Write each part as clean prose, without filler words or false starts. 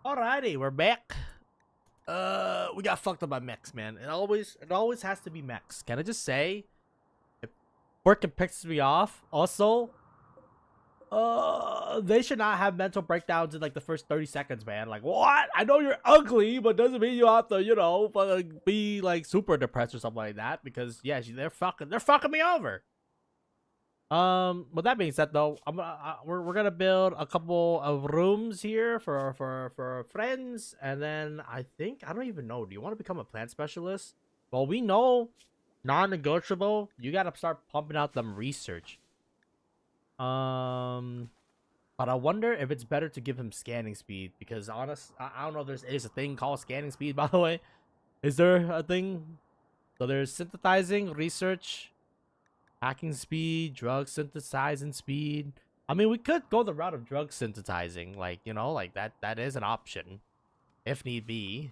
Alrighty, we're back. We got fucked up by mechs, man. It always has to be mechs. Can I just say, if working pisses me off, also, they should not have mental breakdowns in like the first 30 seconds, man. Like, what? I know you're ugly, but doesn't mean you have to, fucking be like super depressed or something like that. Because yeah, they're fucking me over. With that being said, though, we're gonna build a couple of rooms here for friends, and then I don't even know. Do you want to become a plant specialist? Well, we know non-negotiable. You gotta start pumping out them research. Um, but I wonder if it's better to give him scanning speed because I don't know if there's a thing called scanning speed. By the way, is there a thing? So there's synthesizing, research, hacking speed, drug synthesizing speed. I mean, we could go the route of drug synthesizing, like like that is an option, if need be.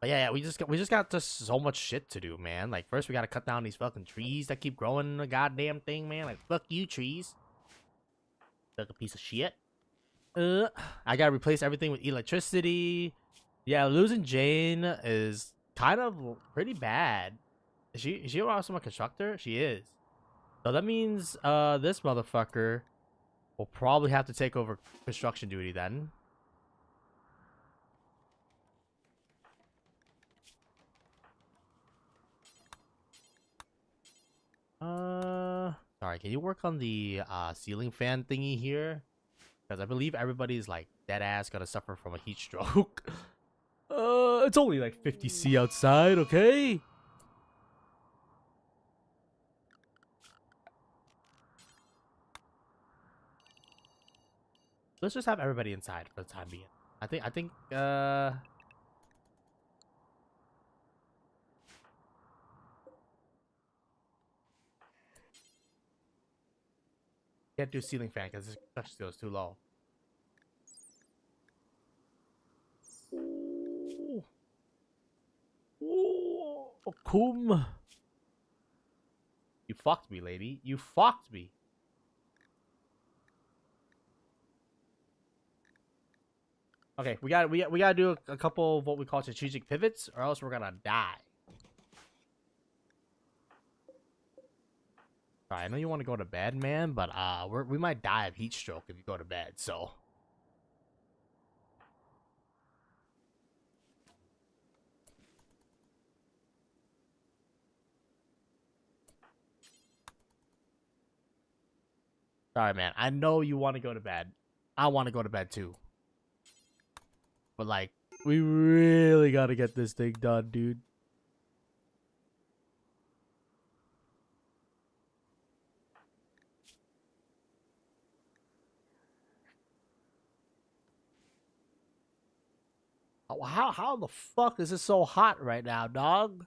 But yeah, we just got just so much shit to do, man. Like first we gotta cut down these fucking trees that keep growing in the goddamn thing, man. Like fuck you, trees. Like a piece of shit. Uh, I gotta replace everything with electricity. Yeah, losing Jane is kind of pretty bad. Is she also a constructor? She is. So that means this motherfucker will probably have to take over construction duty then. Sorry, can you work on the ceiling fan thingy here? Because I believe everybody's like dead ass gonna suffer from a heat stroke. It's only like 50 C outside, okay? Let's just have everybody inside for the time being. I think can't do ceiling fan because this touch steel is too low. Ooh. Ooh. Kum. You fucked me, lady. You fucked me. Okay, we gotta do a couple of what we call strategic pivots, or else we're gonna die. Sorry, I know you want to go to bed, man, but we might die of heat stroke if you go to bed. So, sorry, man. I know you want to go to bed. I want to go to bed too, but like, we really gotta get this thing done, dude. How the fuck is it so hot right now, dog?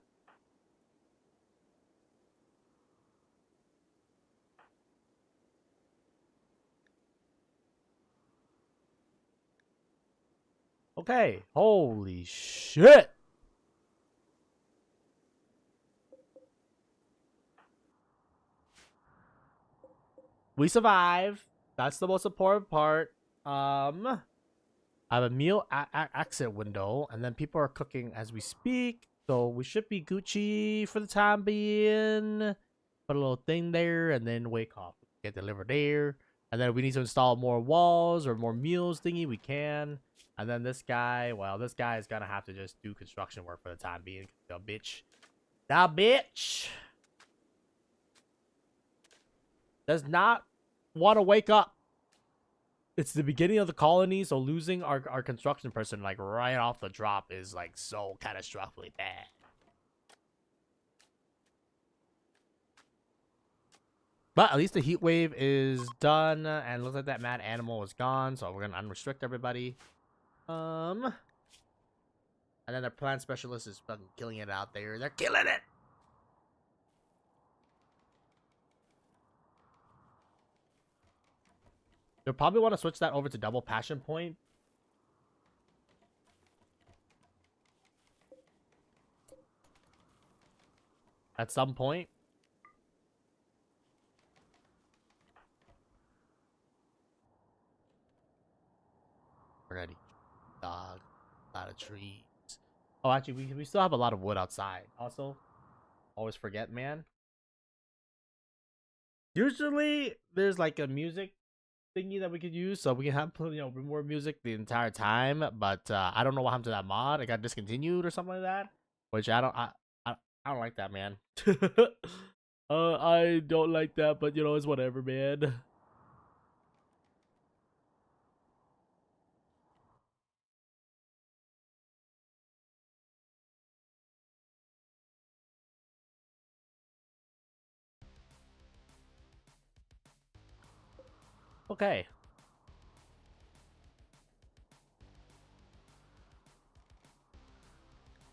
Okay, holy shit. We survive. That's the most important part. I have a meal exit window, and then people are cooking as we speak. So we should be Gucci for the time being. Put a little thing there, and then wake off. Get delivered there. And then if we need to install more walls or more meals thingy, we can. And then this guy, well, this guy is gonna have to just do construction work for the time being. The bitch. The bitch does not want to wake up. It's the beginning of the colony, so losing our construction person like right off the drop is like so catastrophically bad. But at least the heat wave is done, and it looks like that mad animal is gone, so we're gonna unrestrict everybody. And then the plant specialist is fucking killing it out there. They're killing it. You'll probably want to switch that over to double passion point at some point. Already. Dog. A lot of trees. Oh, actually, we still have a lot of wood outside. Also, always forget, man. Usually, there's like a music thingy that we could use, so we can have more music the entire time. But I don't know what happened to that mod. It got discontinued or something like that. Which I don't like that, man. I don't like that, but it's whatever, man. Okay.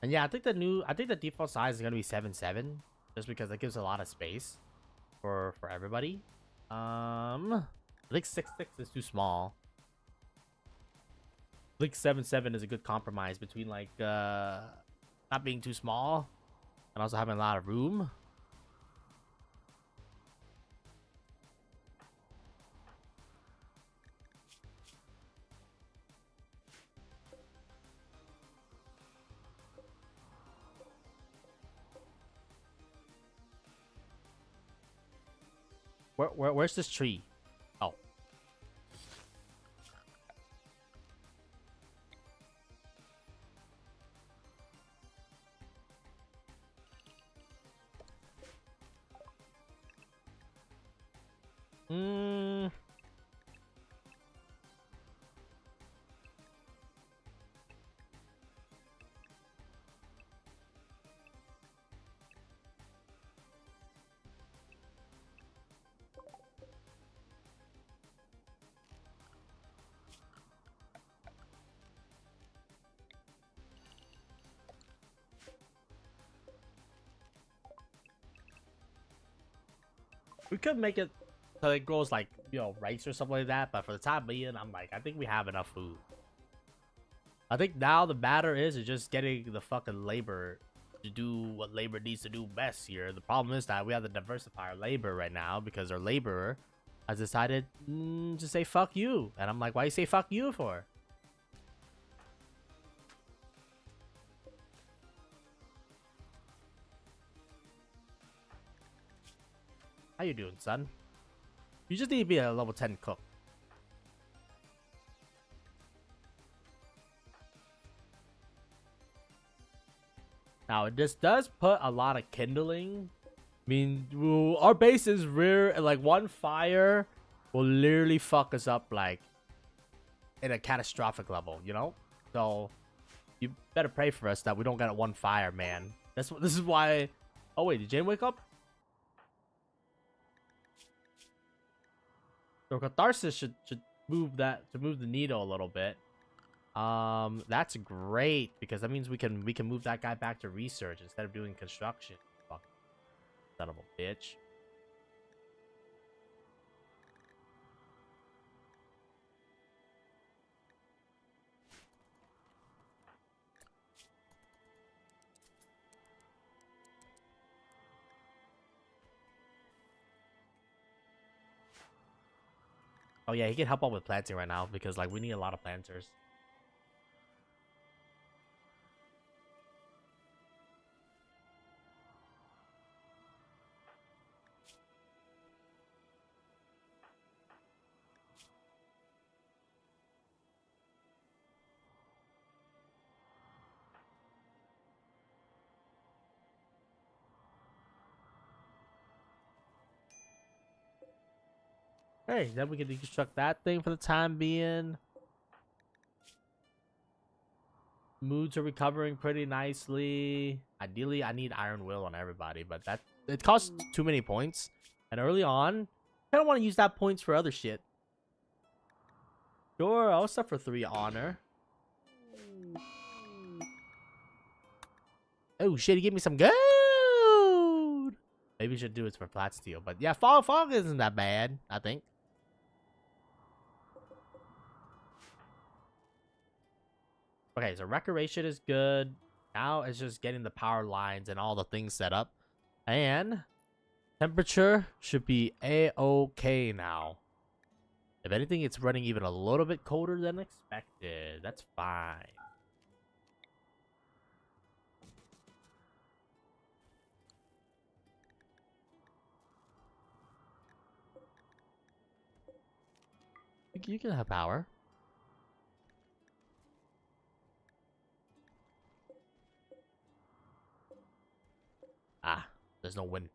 And yeah, I think the default size is gonna be 7.7, just because it gives a lot of space for everybody. I think 6.6 is too small. I think 7.7 is a good compromise between like not being too small and also having a lot of room. Where's this tree? Oh. Hmm. We could make it so it grows like rice or something like that, but for the time being, I'm like, I think we have enough food. I think now the matter is just getting the fucking labor to do what labor needs to do best here. The problem is that we have to diversify our labor right now because our laborer has decided to say fuck you. And I'm like, why you say fuck you for? How you doing, son? You just need to be a level 10 cook. Now, this does put a lot of kindling. I mean, our base is rare, and like one fire will literally fuck us up like in a catastrophic level, So you better pray for us that we don't get one fire, man. This is why. Oh wait, did Jane wake up? So catharsis should move the needle a little bit. That's great because that means we can move that guy back to research instead of doing construction. Fuck, son of a bitch. Oh yeah, he can help out with planting right now because like we need a lot of planters. Hey, then we can deconstruct that thing for the time being. Moods are recovering pretty nicely. Ideally, I need Iron Will on everybody, but it costs too many points. And early on, I don't want to use that points for other shit. Sure, I'll set for 3 honor. Oh shit, he gave me some gold. Maybe we should do it for flat steel. But yeah, fog isn't that bad, I think. Okay, so recreation is good. Now it's just getting the power lines and all the things set up. And temperature should be a-okay now. If anything, it's running even a little bit colder than expected. That's fine. You can have power. Ah, there's no wind.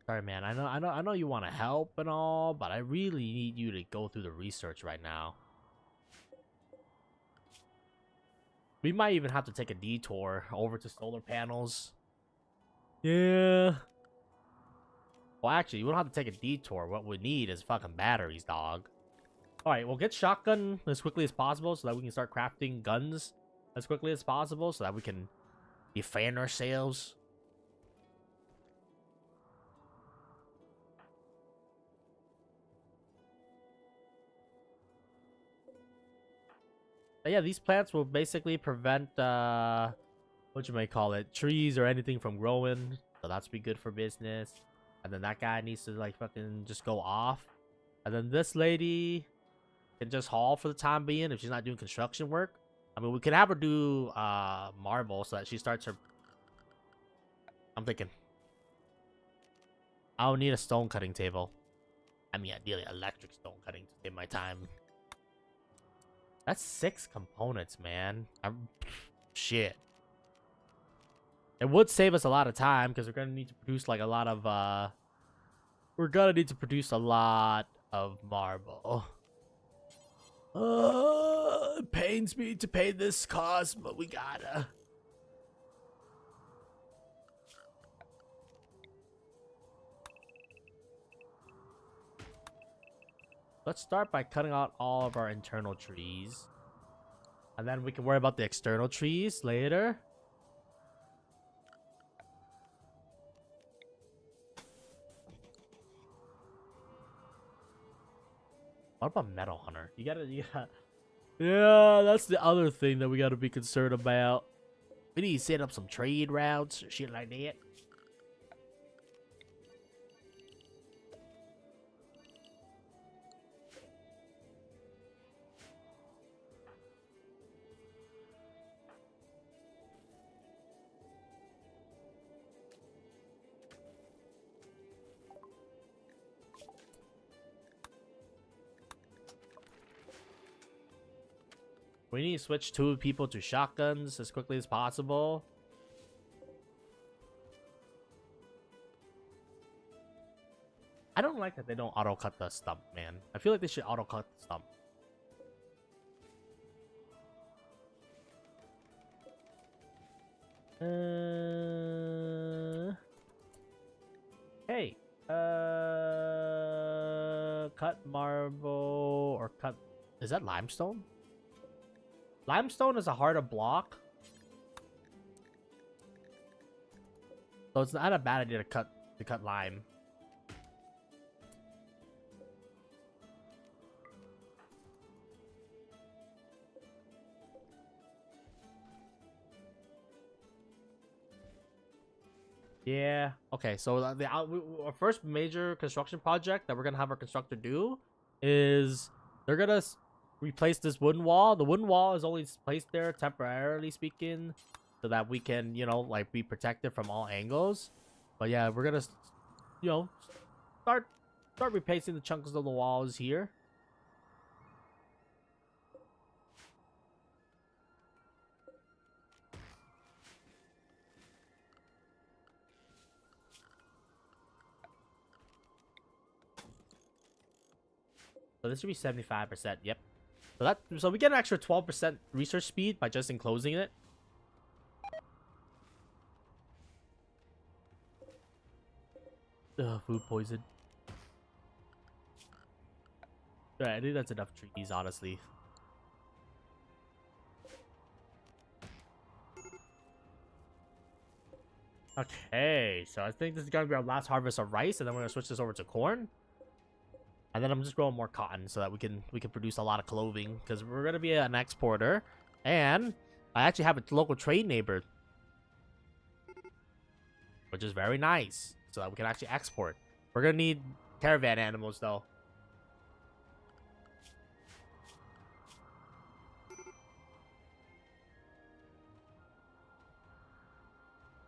Sorry, man. I know you want to help and all, but I really need you to go through the research right now. We might even have to take a detour over to solar panels. Yeah. Well, actually, we don't have to take a detour. What we need is fucking batteries, dog. Alright, we'll get shotgun as quickly as possible so that we can start crafting guns as quickly as possible so that we can defend ourselves. But yeah, these plants will basically prevent, what you might call it, trees or anything from growing. So that's be good for business. And then that guy needs to, like, fucking just go off. And then this lady can just haul for the time being if she's not doing construction work. I mean, we could have her do marble so that she starts her... I'm thinking. I don't need a stone cutting table. I mean, ideally, electric stone cutting to save my time. That's 6 components, man. Shit. It would save us a lot of time because we're gonna need to produce like a lot of we're gonna need to produce a lot of marble. It pains me to pay this cost, but we gotta. Let's start by cutting out all of our internal trees. And then we can worry about the external trees later. What about Metal Hunter? You gotta... Yeah, that's the other thing that we gotta be concerned about. We need to set up some trade routes or shit like that. We need to switch 2 people to shotguns as quickly as possible. I don't like that they don't auto-cut the stump, man. I feel like they should auto-cut the stump. Hey. Cut marble or cut... Is that limestone? Limestone is a harder block. So it's not a bad idea to cut lime. Yeah. Okay. So our first major construction project that we're gonna have our constructor do is they're gonna replace this wooden wall. The wooden wall is only placed there temporarily speaking, so that we can, you know, like be protected from all angles. But yeah, we're gonna, you know, start replacing the chunks of the walls here. So this should be 75%. Yep. So we get an extra 12% research speed by just enclosing it. Ugh, food poison. Alright, I think that's enough trees, honestly. Okay, so I think this is gonna be our last harvest of rice, and then we're gonna switch this over to corn. And then I'm just growing more cotton so that we can produce a lot of clothing because we're gonna be an exporter. And I actually have a local trade neighbor. which is very nice, so that we can actually export. We're gonna need caravan animals though.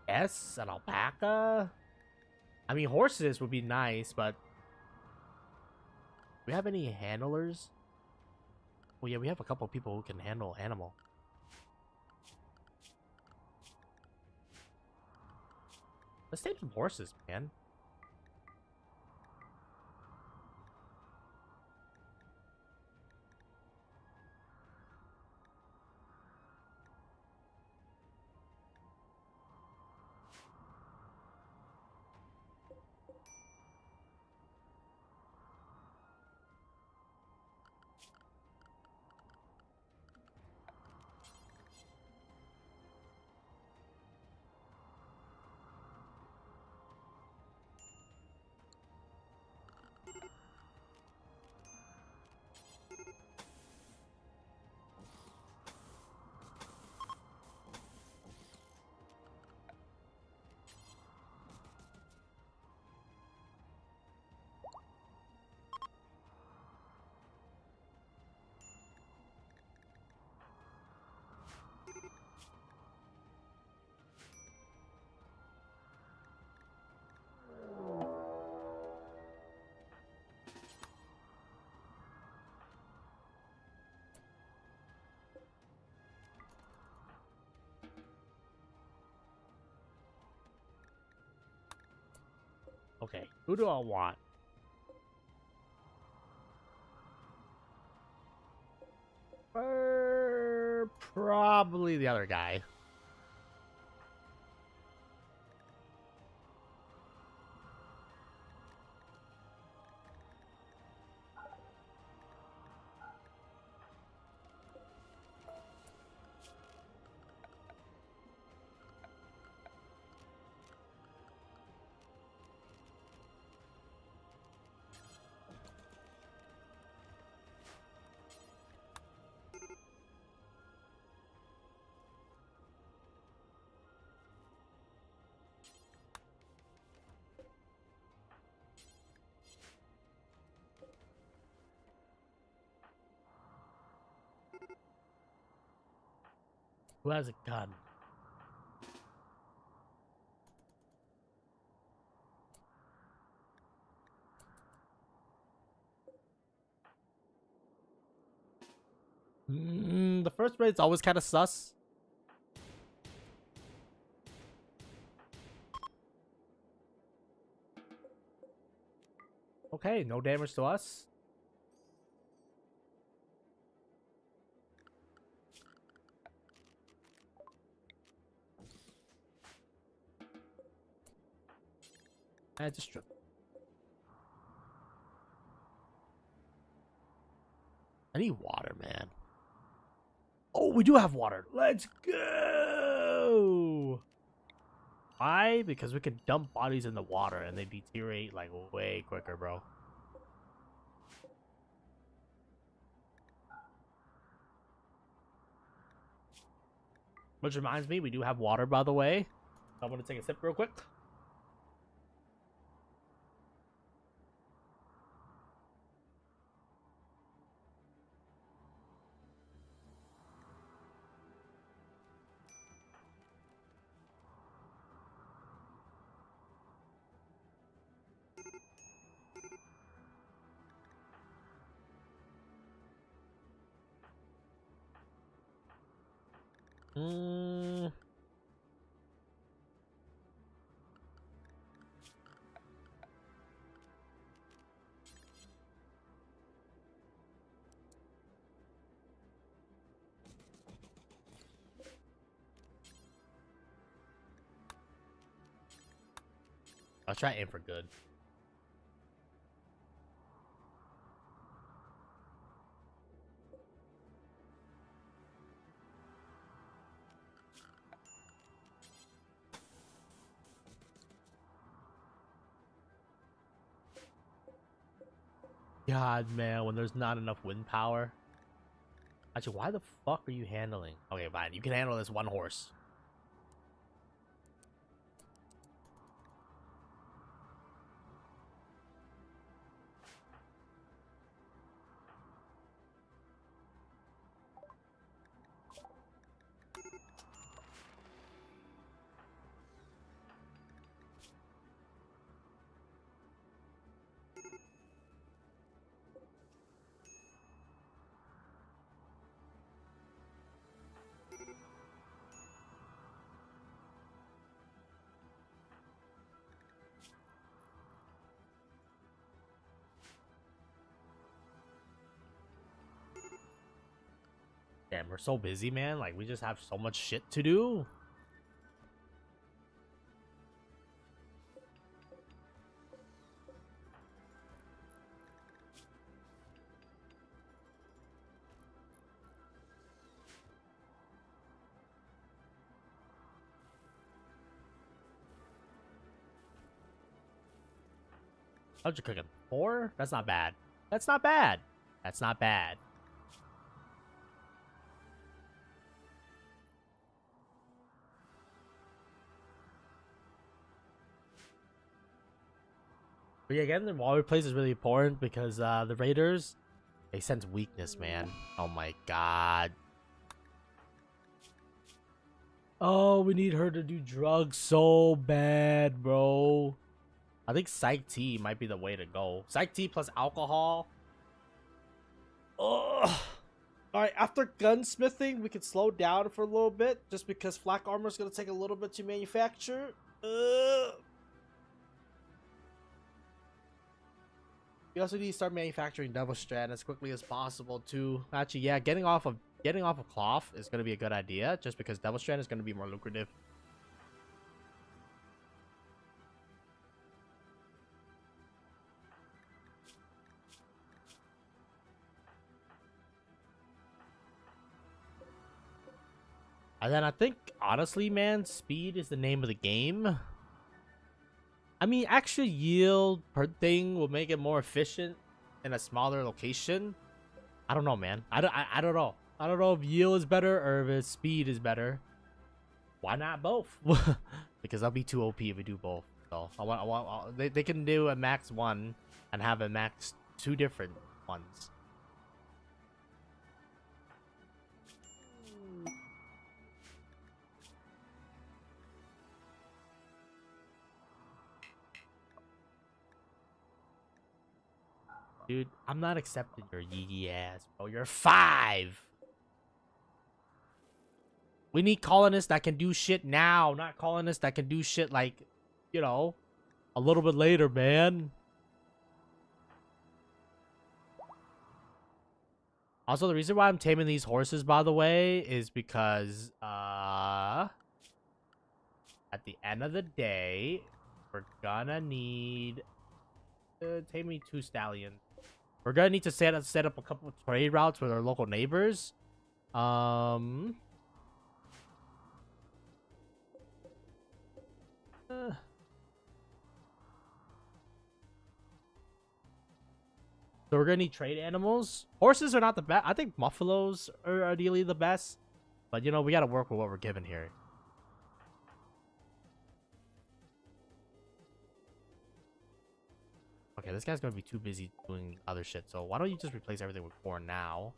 Yes, an alpaca. I mean, horses would be nice, but do we have any handlers? Well, yeah, we have a couple of people who can handle animal. Let's take some horses, man. Okay, who do I want? Probably the other guy. Who has a gun? The first raid's always kind of sus. Okay, no damage to us. And just strip. I need water, man. Oh, we do have water. Let's go. Why? Because we can dump bodies in the water and they deteriorate like way quicker, bro. Which reminds me, we do have water, by the way. I'm gonna take a sip real quick. I'll try aim for good. God, man, when there's not enough wind power. Actually, why the fuck are you handling? Okay, fine. You can handle this one horse. Damn, we're so busy, man. Like, we just have so much shit to do. How'd you cooking? 4? That's not bad. That's not bad. That's not bad. But yeah, again, the water place is really important because the raiders, they sense weakness, man. Oh my god. Oh, we need her to do drugs so bad, bro. I think Psych Tea might be the way to go. Psych Tea plus alcohol. Ugh. Alright, after gunsmithing, we can slow down for a little bit. Just because flak armor is going to take a little bit to manufacture. We also need to start manufacturing double strand as quickly as possible too. Actually, yeah, getting off of cloth is going to be a good idea. Just because double strand is going to be more lucrative. And then I think, honestly, man, speed is the name of the game. I mean, extra yield per thing will make it more efficient in a smaller location. I don't know, man. I don't know. I don't know if yield is better or if speed is better. Why not both? Because that'll be too OP if we do both. So they can do a max 1 and have a max 2 different ones. Dude, I'm not accepting your yee ass, bro. You're 5. We need colonists that can do shit now, not colonists that can do shit like, you know, a little bit later, man. Also, the reason why I'm taming these horses, by the way, is because, at the end of the day, we're gonna need taming 2 stallions. We're gonna need to set up a couple of trade routes with our local neighbors. So we're gonna need trade animals. Horses are not the best. I think buffaloes are ideally the best. But, you know, we gotta work with what we're given here. Okay, this guy's gonna be too busy doing other shit. So why don't you just replace everything with corn now?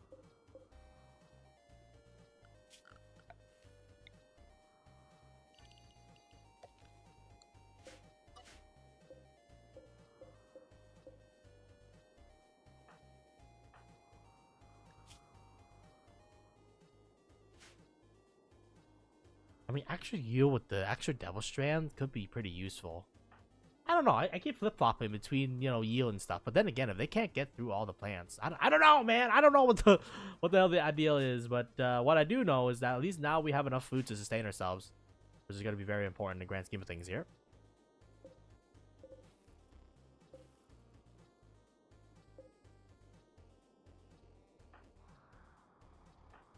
I mean, extra yield with the extra devil strand could be pretty useful. I don't know. I keep flip-flopping between, you know, yield and stuff. But then again, if they can't get through all the plants, I don't know, man. I don't know what the hell the ideal is. But what I do know is that at least now we have enough food to sustain ourselves, which is going to be very important in the grand scheme of things here.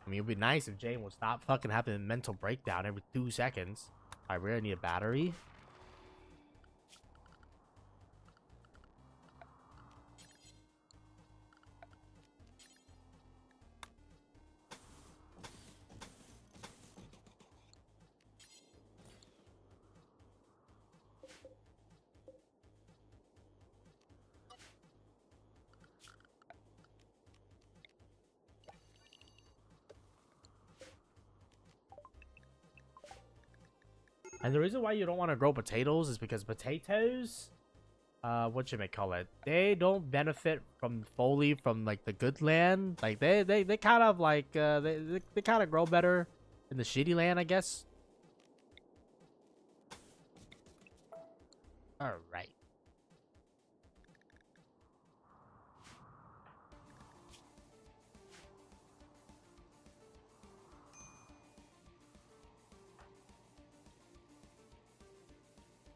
I mean, it'd be nice if Jane would stop fucking having a mental breakdown every 2 seconds. I really need a battery. And the reason why you don't want to grow potatoes is because potatoes, what you may call it, they don't benefit from foliage from like the good land. Like they kind of like they kind of grow better in the shitty land, I guess. All right.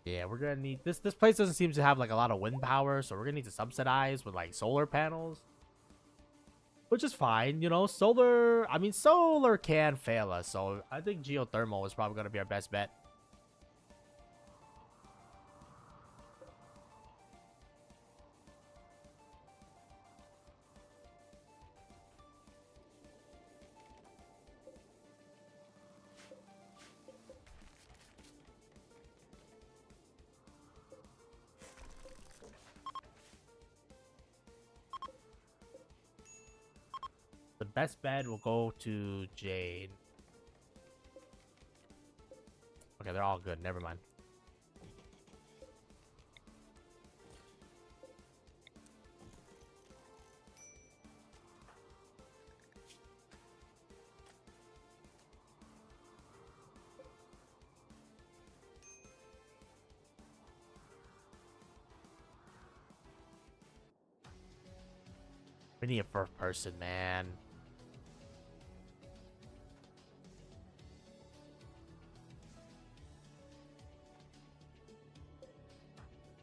Yeah, we're gonna need this. This place doesn't seem to have like a lot of wind power, so we're gonna need to subsidize with like solar panels, which is fine. You know, solar. I mean, solar can fail us, so I think geothermal is probably gonna be our best bet. The best bed will go to Jade. Okay, they're all good. Never mind. We need a first person, man.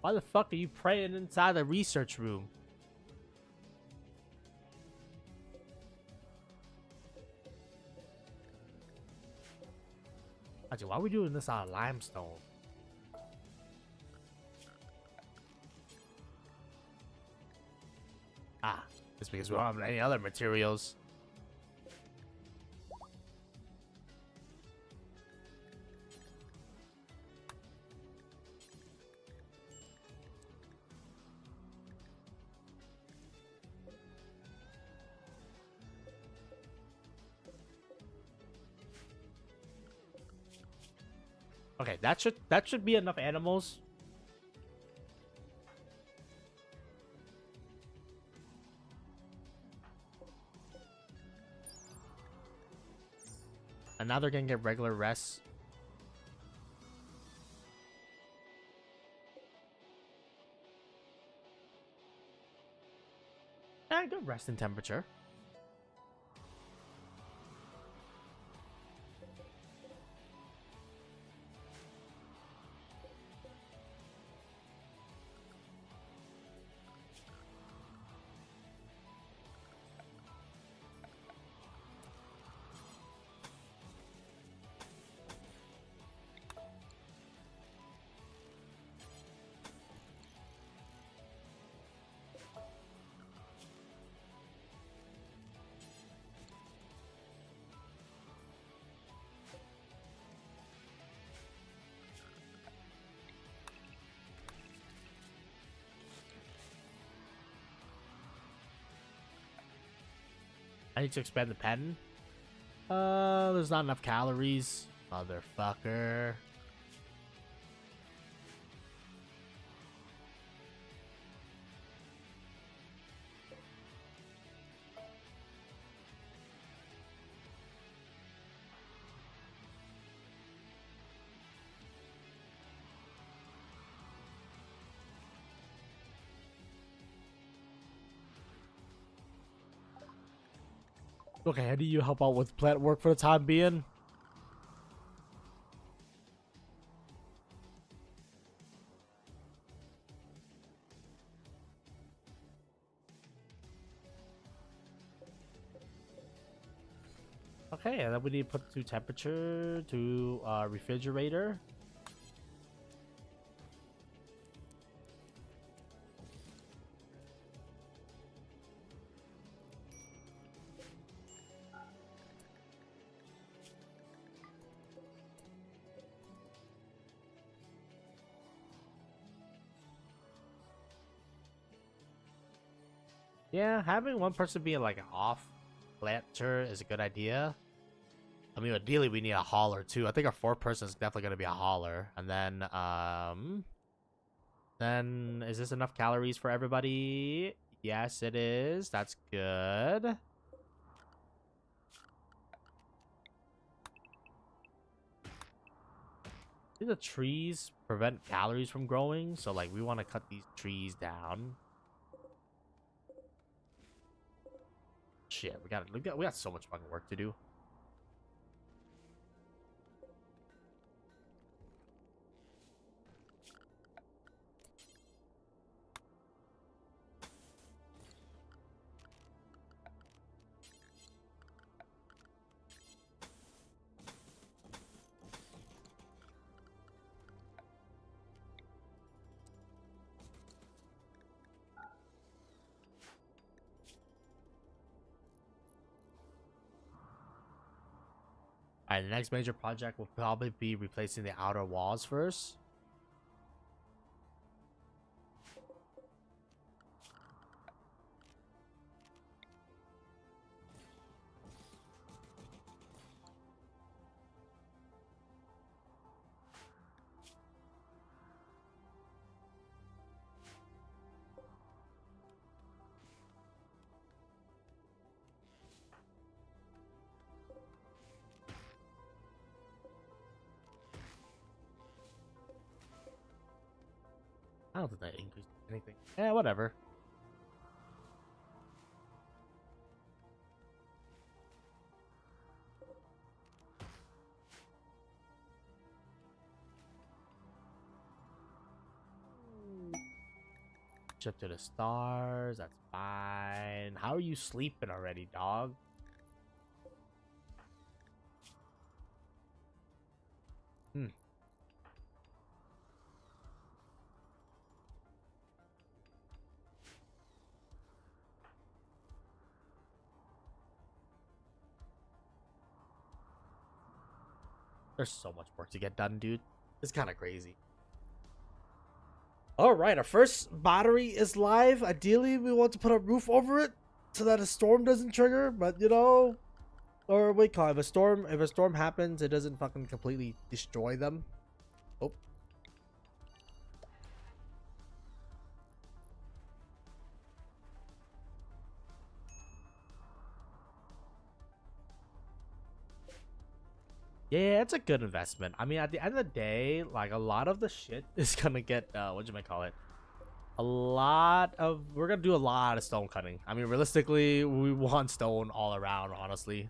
Why the fuck are you praying inside the research room? Actually, why are we doing this out of limestone? Ah, it's because we don't have any other materials. Okay, that should be enough animals. And now they're gonna get regular rests. Yeah, good rest in temperature. I need to expand the pen. There's not enough calories. Motherfucker. Okay, how do you help out with plant work for the time being? Okay, and then we need to put to temperature to refrigerator. Yeah, having one person being like an off planter is a good idea. I mean, ideally we need a hauler too. I think our fourth person is definitely gonna be a hauler. And then is this enough calories for everybody? Yes, it is. That's good. See, the trees prevent calories from growing, so like we want to cut these trees down. Shit, we got so much fucking work to do. Alright, the next major project will probably be replacing the outer walls first. I don't think that increased anything. Yeah, whatever. Ship to the stars. That's fine. How are you sleeping already, dog? There's so much work to get done, dude. It's kind of crazy. All right, our first battery is live. Ideally, we want to put a roof over it so that a storm doesn't trigger. But you know, or wait, call if a storm happens, it doesn't fucking completely destroy them. Oh. Yeah, it's a good investment. I mean, at the end of the day, like a lot of the shit is gonna get what you might call it. We're gonna do a lot of stone cutting. I mean, realistically, we want stone all around, honestly.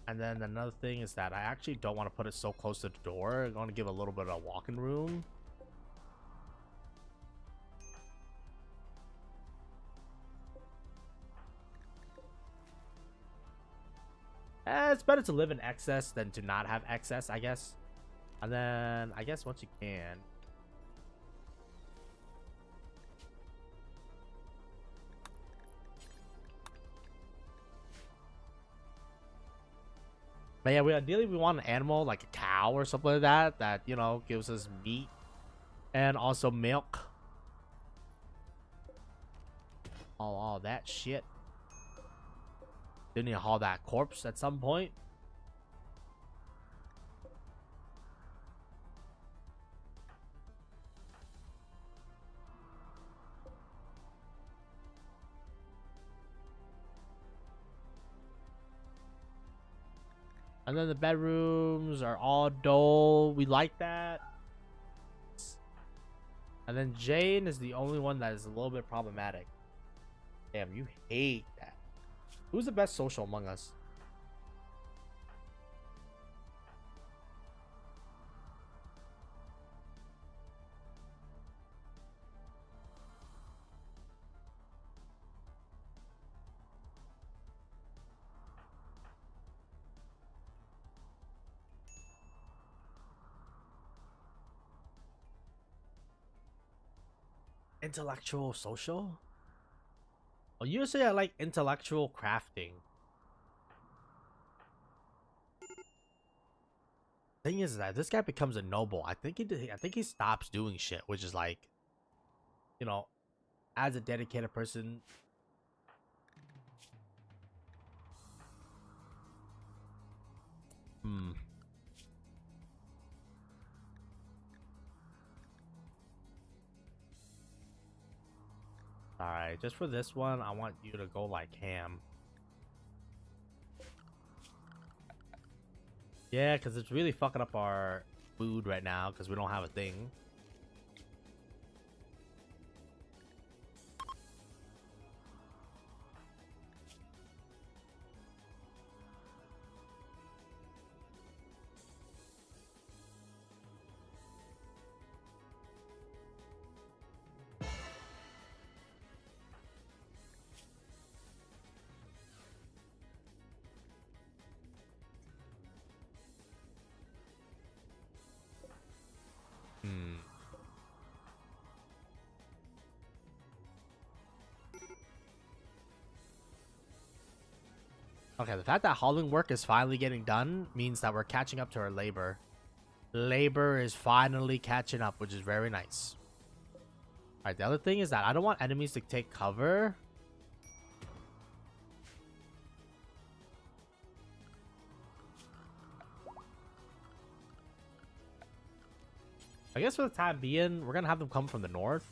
And then another thing is that I actually don't want to put it so close to the door. I'm going to give a little bit of walking room. It's better to live in excess than to not have excess, I guess. And then I guess once you can. But yeah, ideally we want an animal like a cow or something like that, that, you know, gives us meat and also milk. All that shit. Do need to haul that corpse at some point. And then the bedrooms are all dull. We like that. And then Jane is the only one that is a little bit problematic. Damn, you hate that. Who's the best social among us? Intellectual social? Oh, usually I like intellectual crafting. Thing is that this guy becomes a noble. I think he stops doing shit, which is like, you know, as a dedicated person. Alright, just for this one, I want you to go like ham. Yeah, because it's really fucking up our food right now because we don't have a thing. Okay, the fact that hauling work is finally getting done means that we're catching up to our labor. Labor is finally catching up, which is very nice. Alright, the other thing is that I don't want enemies to take cover. I guess for the time being, we're gonna have them come from the north.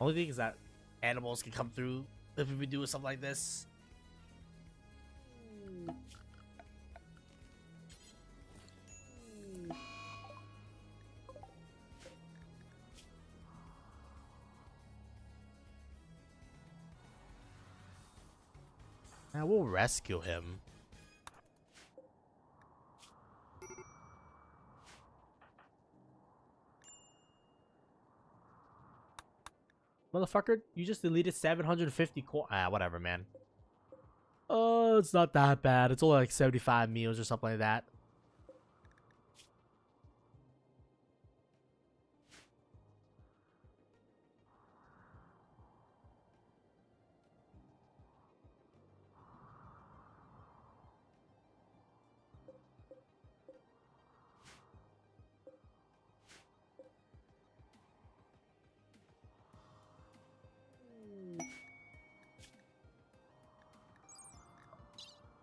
Only thing is that animals can come through if we do something like this. Now we'll rescue him. Motherfucker, you just deleted 750 coins. Ah, whatever, man. Oh, it's not that bad. It's only like 75 meals or something like that.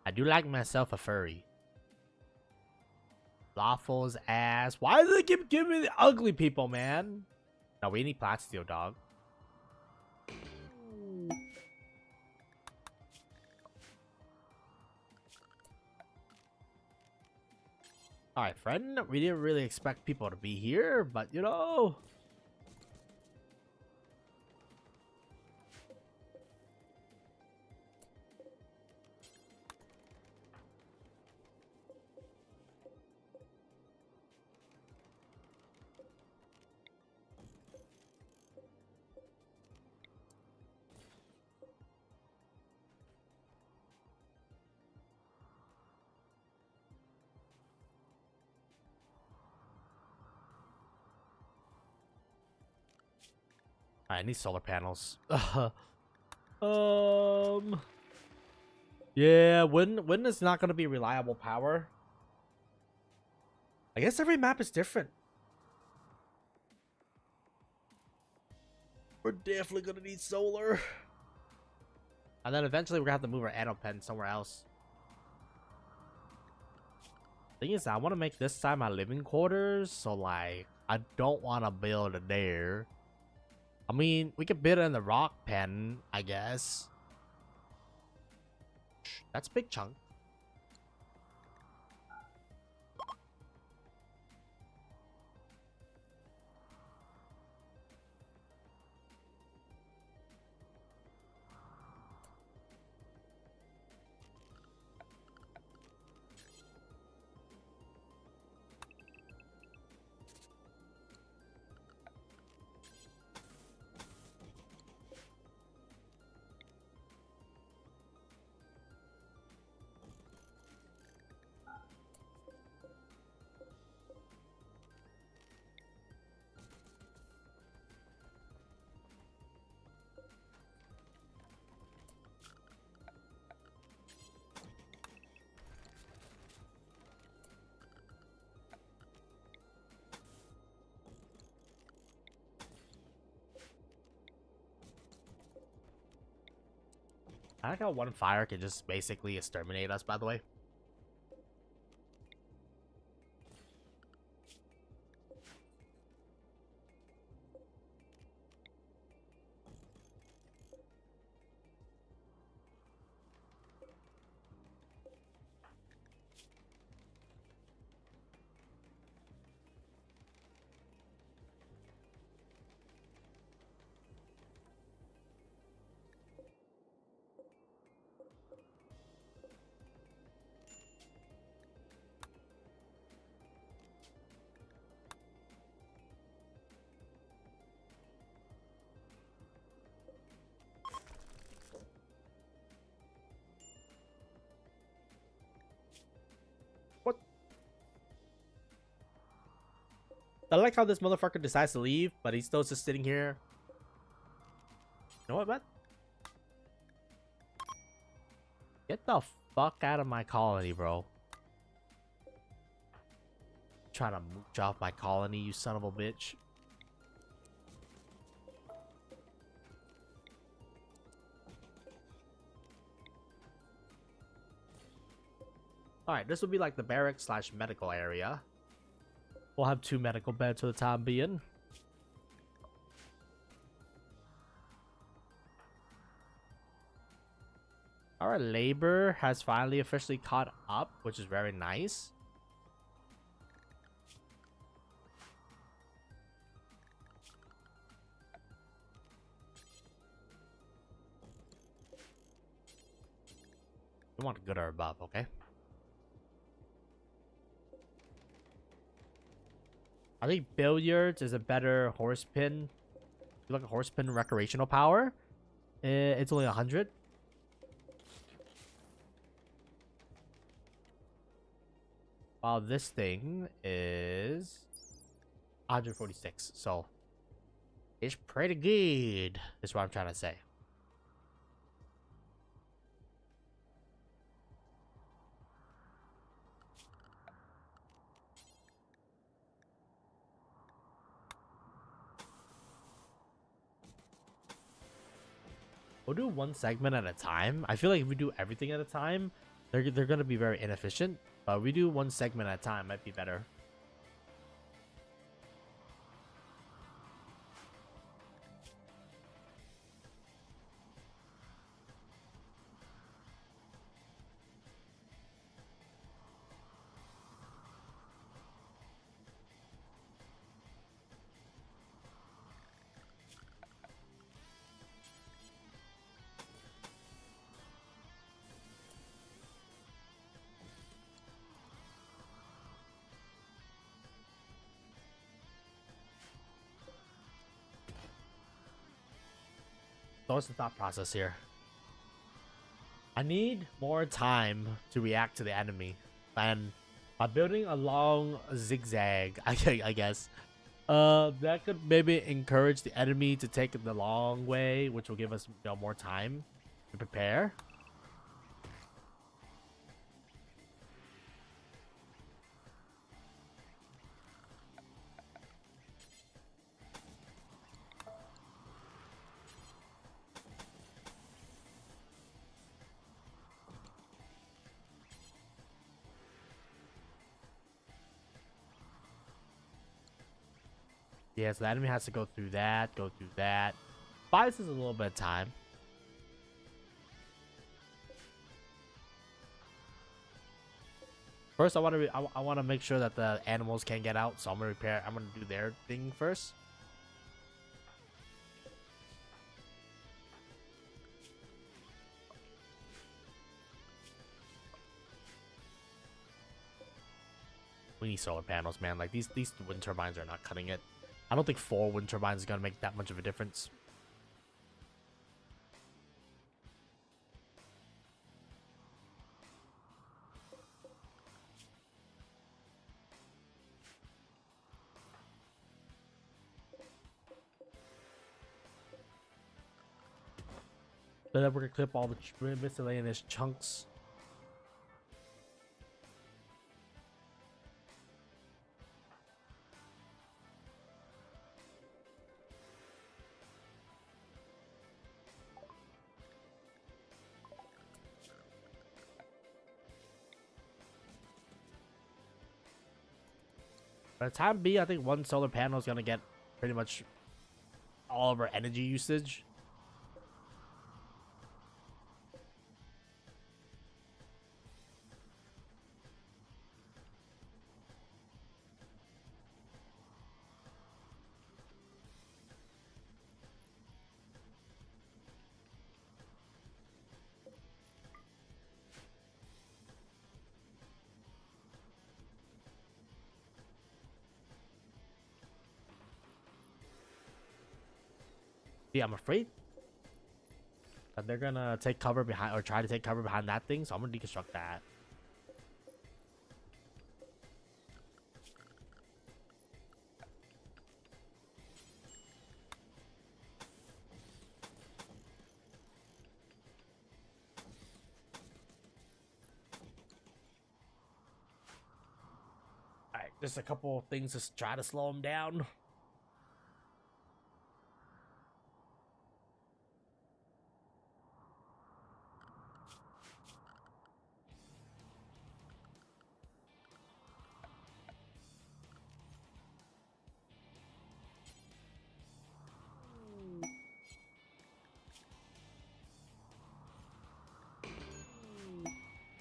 I do like myself a furry. Lawful's ass. Why do they keep giving me the ugly people, man? No, we need plasteel, dog. Alright, friend. We didn't really expect people to be here, but you know. I need solar panels. Yeah, wind is not gonna be reliable power. I guess every map is different. We're definitely gonna need solar. And then eventually we're gonna have to move our anode pen somewhere else. Thing is, I want to make this side my living quarters, so like I don't want to build it there. I mean, we could build it in the rock pen, I guess. That's a big chunk. I like how one fire can just basically exterminate us, by the way. I like how this motherfucker decides to leave, but he's still just sitting here. You know what, man? Get the fuck out of my colony, bro. Trying to mooch off my colony, you son of a bitch. Alright, this would be like the barracks slash medical area. We'll have 2 medical beds for the time being. Our labor has finally officially caught up, which is very nice. You want a good or above, okay? I think billiards is a better horse pin. You look at horse pin recreational power. It's only 100. While this thing is 146. So it's pretty good. Is what I'm trying to say. We'll do one segment at a time. I feel like if we do everything at a time, they're gonna be very inefficient. But we do one segment at a time, might be better. So what's the thought process here? I need more time to react to the enemy, and by building a long zigzag, I guess, that could maybe encourage the enemy to take it the long way, which will give us, you know, more time to prepare. Yeah, so the enemy has to go through that, buys us a little bit of time. First, I want to make sure that the animals can't get out, so I'm gonna do their thing first. We need solar panels, man. Like these wind turbines are not cutting it. I don't think 4 wind turbines is gonna make that much of a difference. Then we're gonna clip all the miscellaneous chunks. By the time B, I think 1 solar panel is gonna get pretty much all of our energy usage. Yeah, I'm afraid that they're gonna take cover behind, or try to take cover behind that thing, so I'm gonna deconstruct that. Just a couple of things to try to slow him down.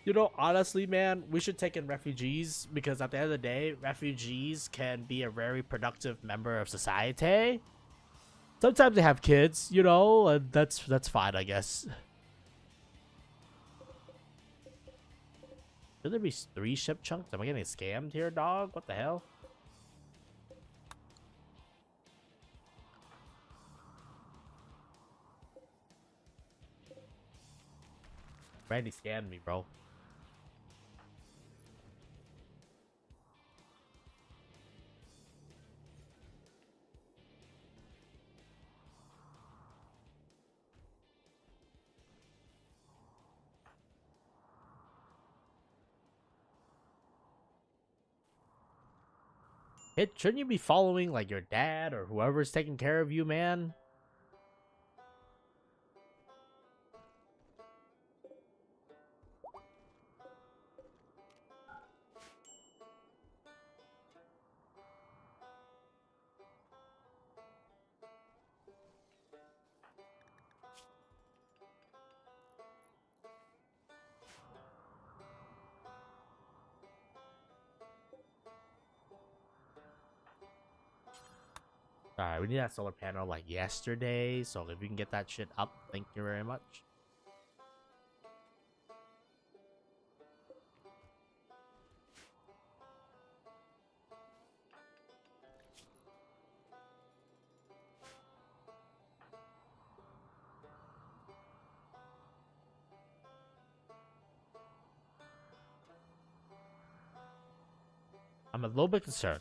You know, honestly, man, we should take in refugees because at the end of the day, refugees can be a very productive member of society. Sometimes they have kids, you know, and that's fine, I guess. Should there be 3 ship chunks? Am I getting scammed here, dog? What the hell? Randy scammed me, bro. Shouldn't you be following like your dad or whoever's taking care of you, man? Alright, we need that solar panel like yesterday, so if we can get that shit up, thank you very much. I'm a little bit concerned.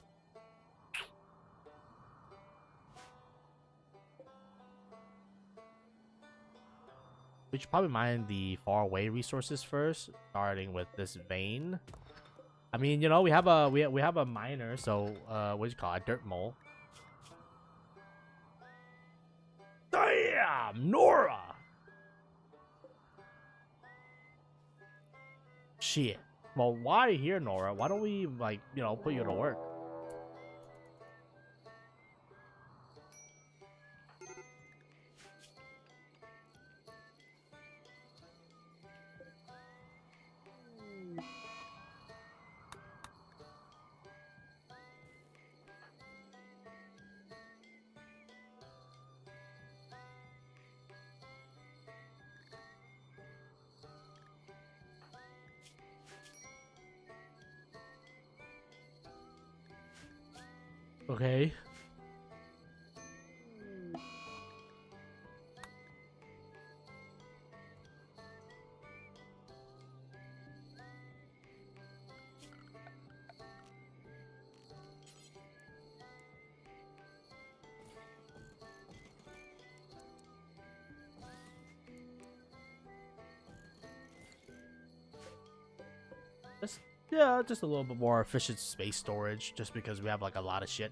We should probably mine the far away resources first, starting with this vein. I mean, you know, we have a miner, so what do you call it? Dirt mole. Damn, Nora. Shit. Well, why are you here, Nora? Why don't we like, you know, put you to work? Okay. Yeah, just a little bit more efficient space storage, just because we have like a lot of shit.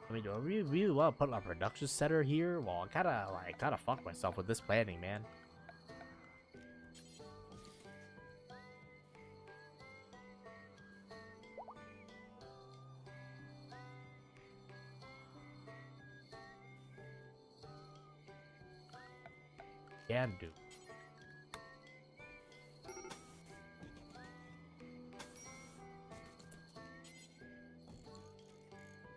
I mean, do I really want to put my production center here? Well, I kind of fucked myself with this planning, man. Can do.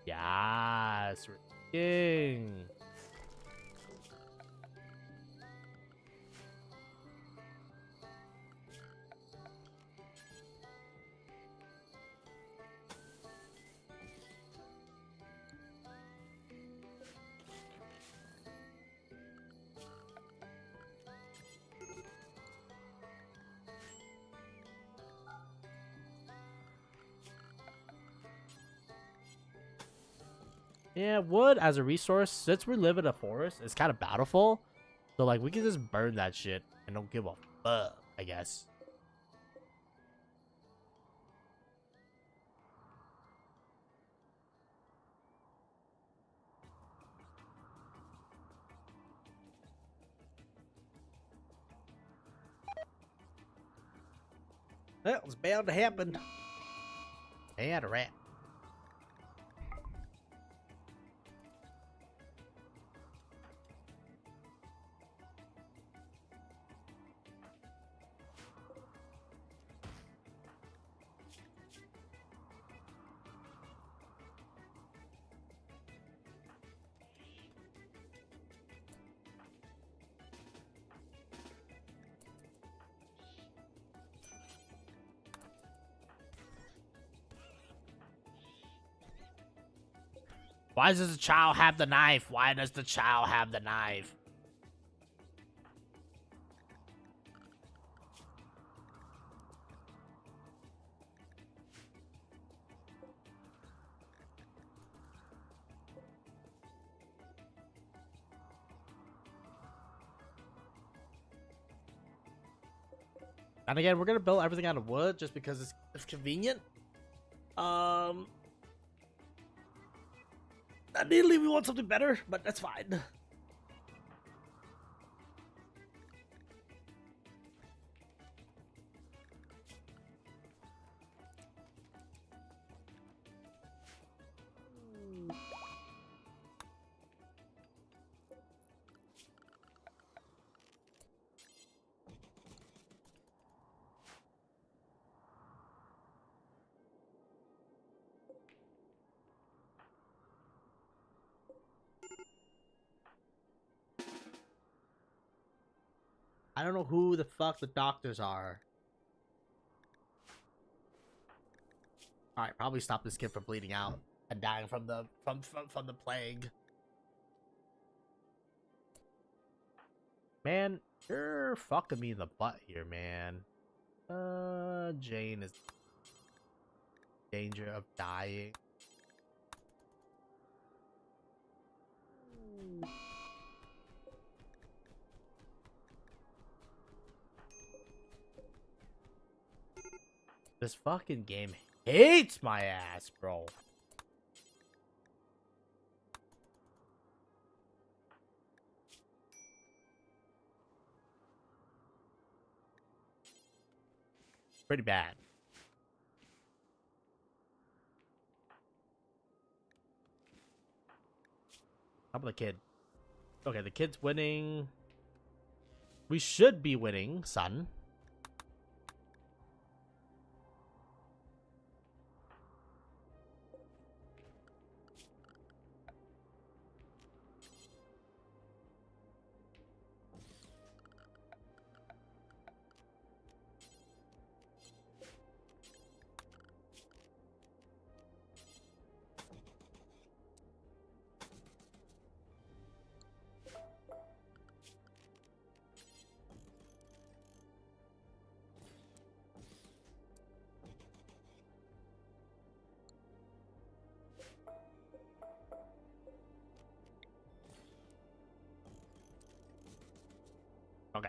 Yes, king. Yeah, wood as a resource, since we live in a forest, it's kind of bountiful. So, like, we can just burn that shit and don't give a fuck, I guess. Well, it's bound to happen. They had a rat. Why does the child have the knife? Why does the child have the knife? And again, we're gonna build everything out of wood just because it's convenient. Ideally, we want something better, but that's fine. I don't know who the fuck the doctors are. Alright, probably stop this kid from bleeding out and dying from the plague. Man, you're fucking me in the butt here, man. Jane is in danger of dying. This fucking game hates my ass, bro. Pretty bad. How about the kid? Okay, the kid's winning. We should be winning, son. Okay.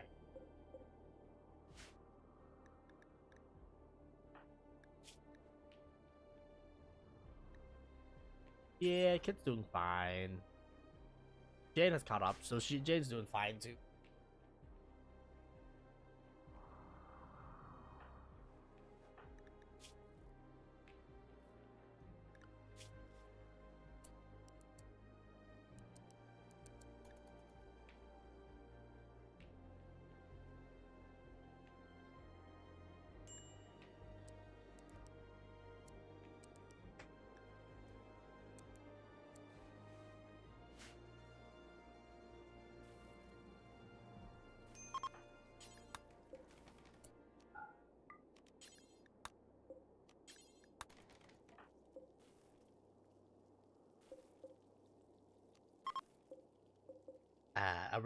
Yeah, kid's doing fine. Jane has caught up, so Jane's doing fine too.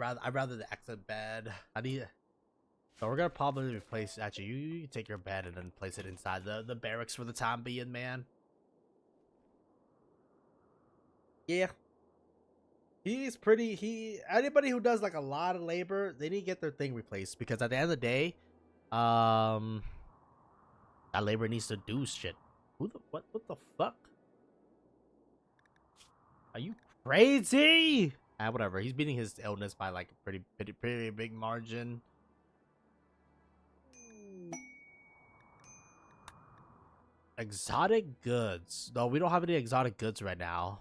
I'd rather the exit bed. I need. So we're gonna probably replace. Actually, you take your bed and then place it inside the barracks for the time being, man. Yeah. He's pretty. Anybody who does like a lot of labor, they need to get their thing replaced because at the end of the day, um, that labor needs to do shit. Who the what? What the fuck? Are you crazy? Ah, whatever. He's beating his illness by like a pretty big margin. Exotic goods. No, we don't have any exotic goods right now.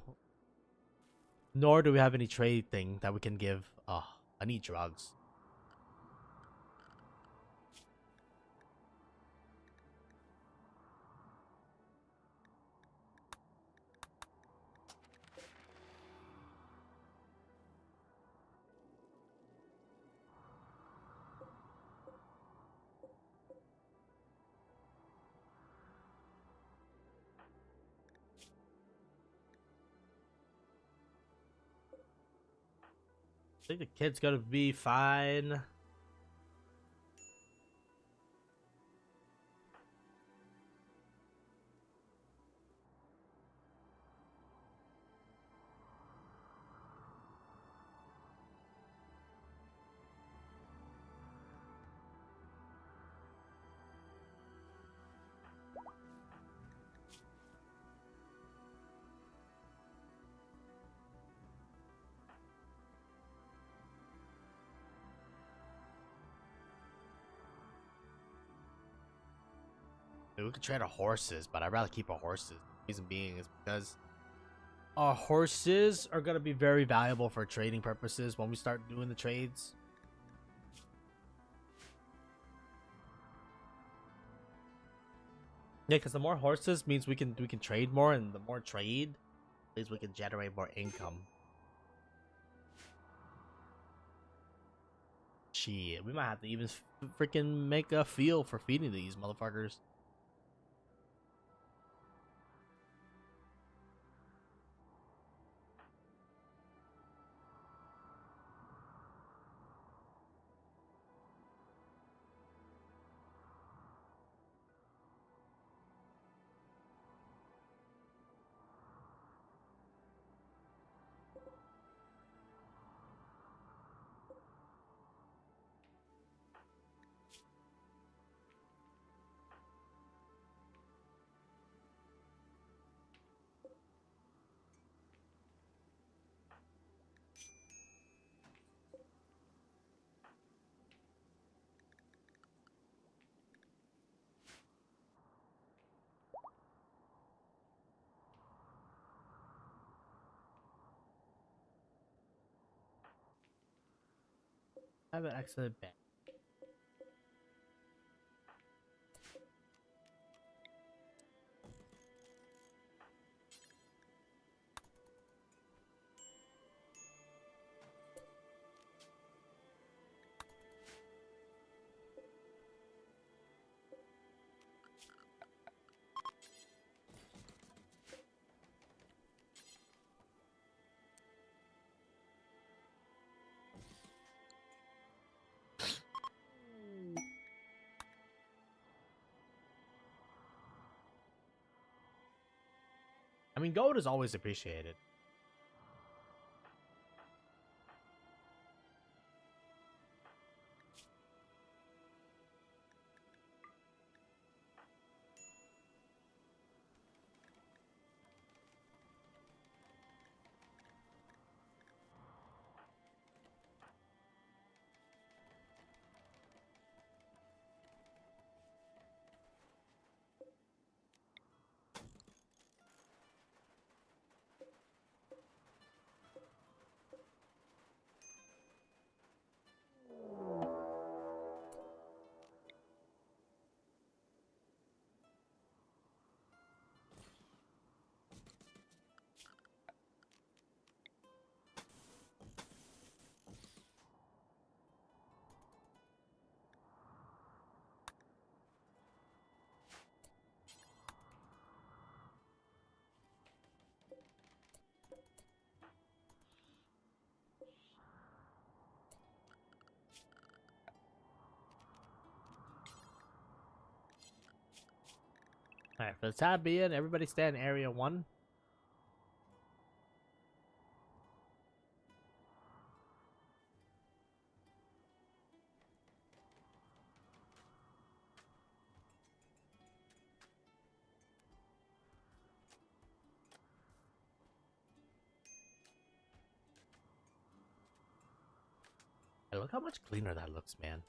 Nor do we have any trade thing that we can give. Oh, I need drugs. I think the kid's gonna be fine. We could trade our horses, but I'd rather keep our horses. The reason being is because our horses are gonna be very valuable for trading purposes when we start doing the trades. Yeah, because the more horses means we can trade more, and the more trade means we can generate more income. Shit, we might have to even freaking make a field for feeding these motherfuckers. I have an excellent bet. I mean, gold is always appreciated. All right, for the time being, everybody stay in area 1. Look how much cleaner that looks, man.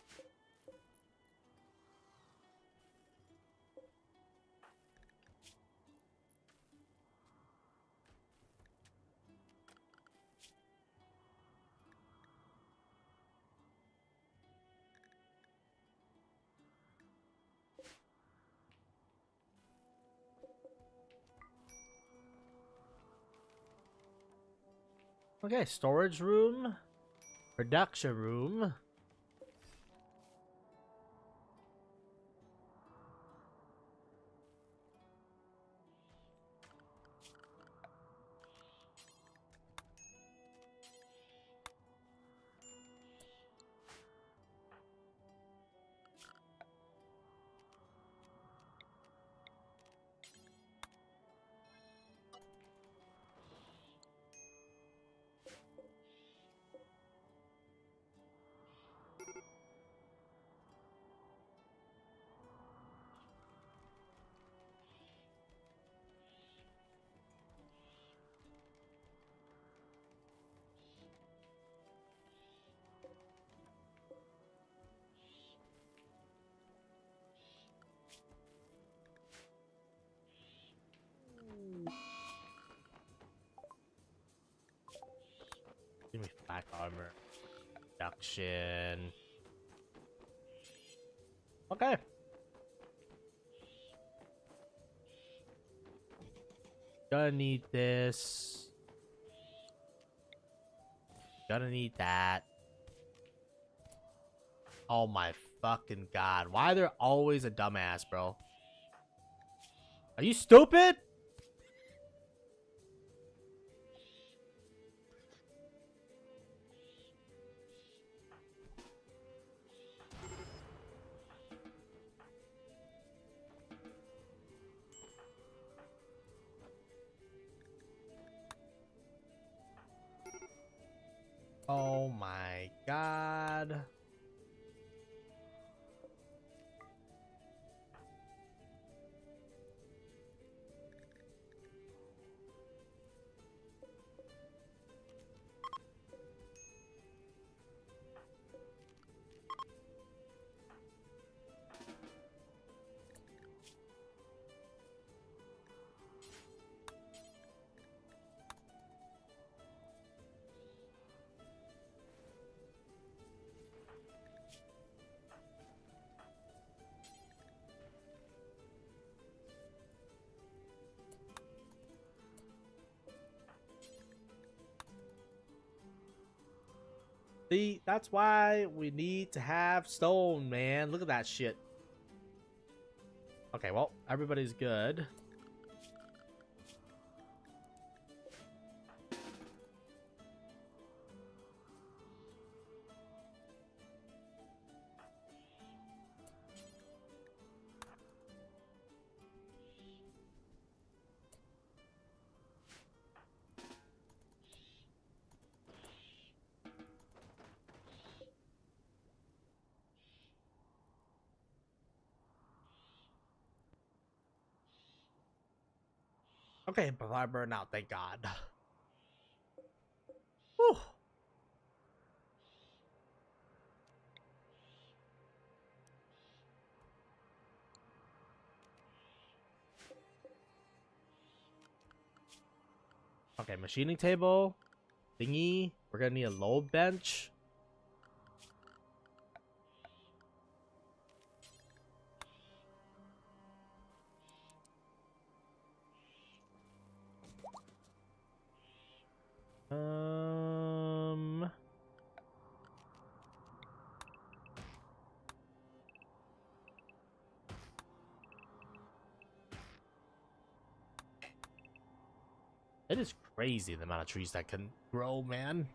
Okay, storage room, production room. Give me black armor. Production. Okay. Gonna need this. Gonna need that. Oh my fucking god. Why are there always a dumbass, bro? Are you stupid? Oh my god. See, that's why we need to have stone, man. Look at that shit. Okay, well, everybody's good. Okay, but I burn out, thank God. Whew. Okay, machining table. Thingy. We're gonna need a low bench. Um... It is crazy the amount of trees that can grow, man.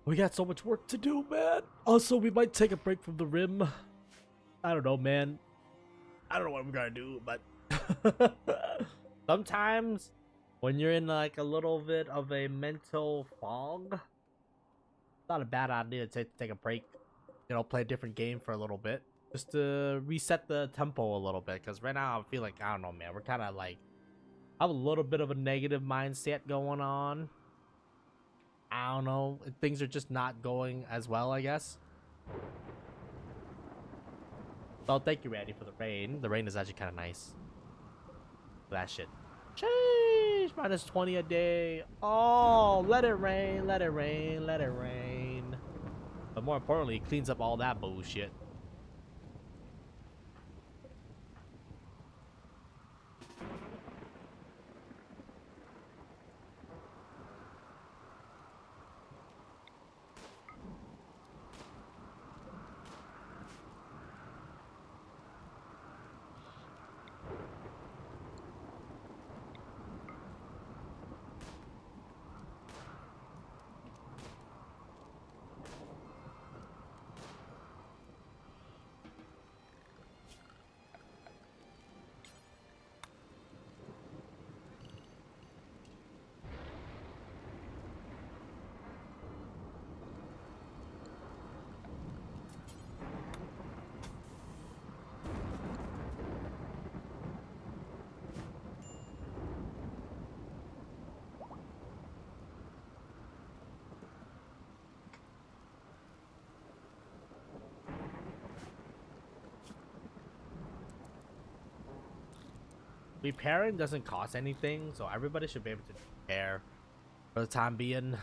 We got so much work to do, man. Also, we might take a break from the rim. I don't know, man. I don't know what we're gonna do, but sometimes when you're in like a little bit of a mental fog, it's not a bad idea to take a break. You know, play a different game for a little bit, just to reset the tempo a little bit. Because right now I feel like, I don't know, man. We're kind of like, I have a little bit of a negative mindset going on. I don't know. Things are just not going as well, I guess. Well, thank you, Randy, for the rain. The rain is actually kind of nice. That shit. Sheesh, minus 20 a day. Oh, let it rain, let it rain, let it rain. But more importantly, it cleans up all that bullshit. Repairing doesn't cost anything, so everybody should be able to repair for the time being.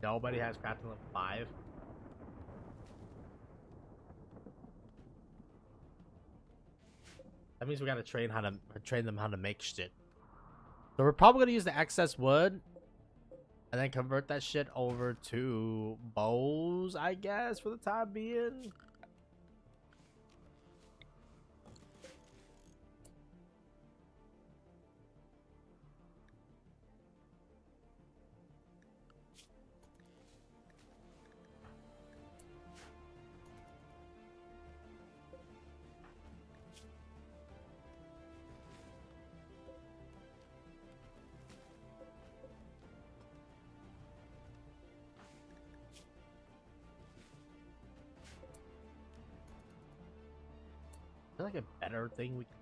Nobody has crafting level 5. That means we gotta train them how to make shit. So we're probably gonna use the excess wood and then convert that shit over to bows, I guess, for the time being. I feel like a better thing we can.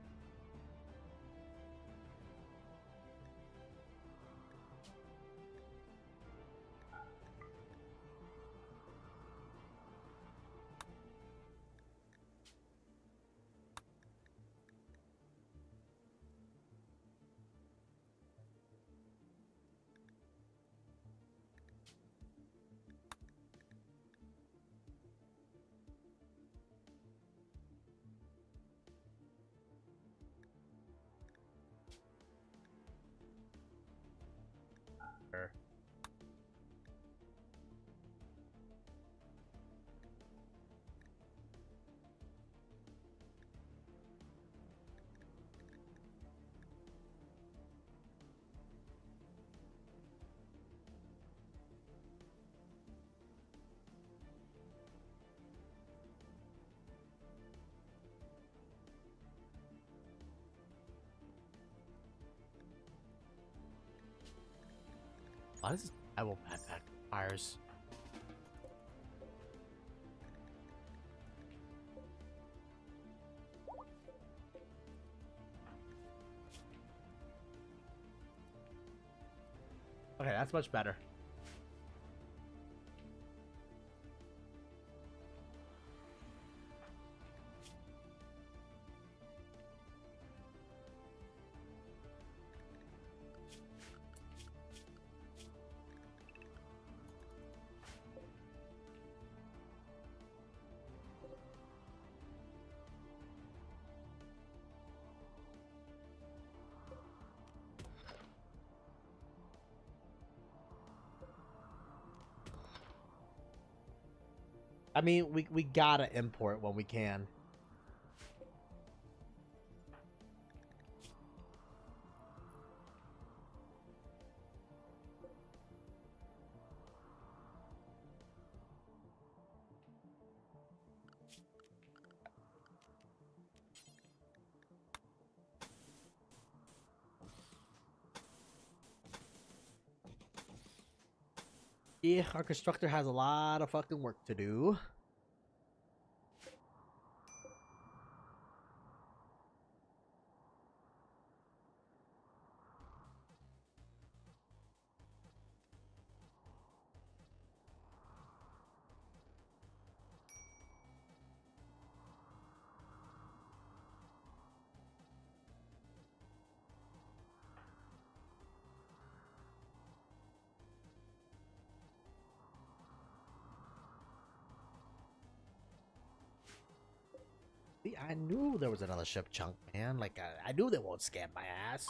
Why does this Bible backpack fires? Okay, that's much better. I mean, we gotta import when we can. Yeah, our constructor has a lot of fucking work to do. See, I knew there was another ship chunk, man. Like, I knew they won't scam my ass.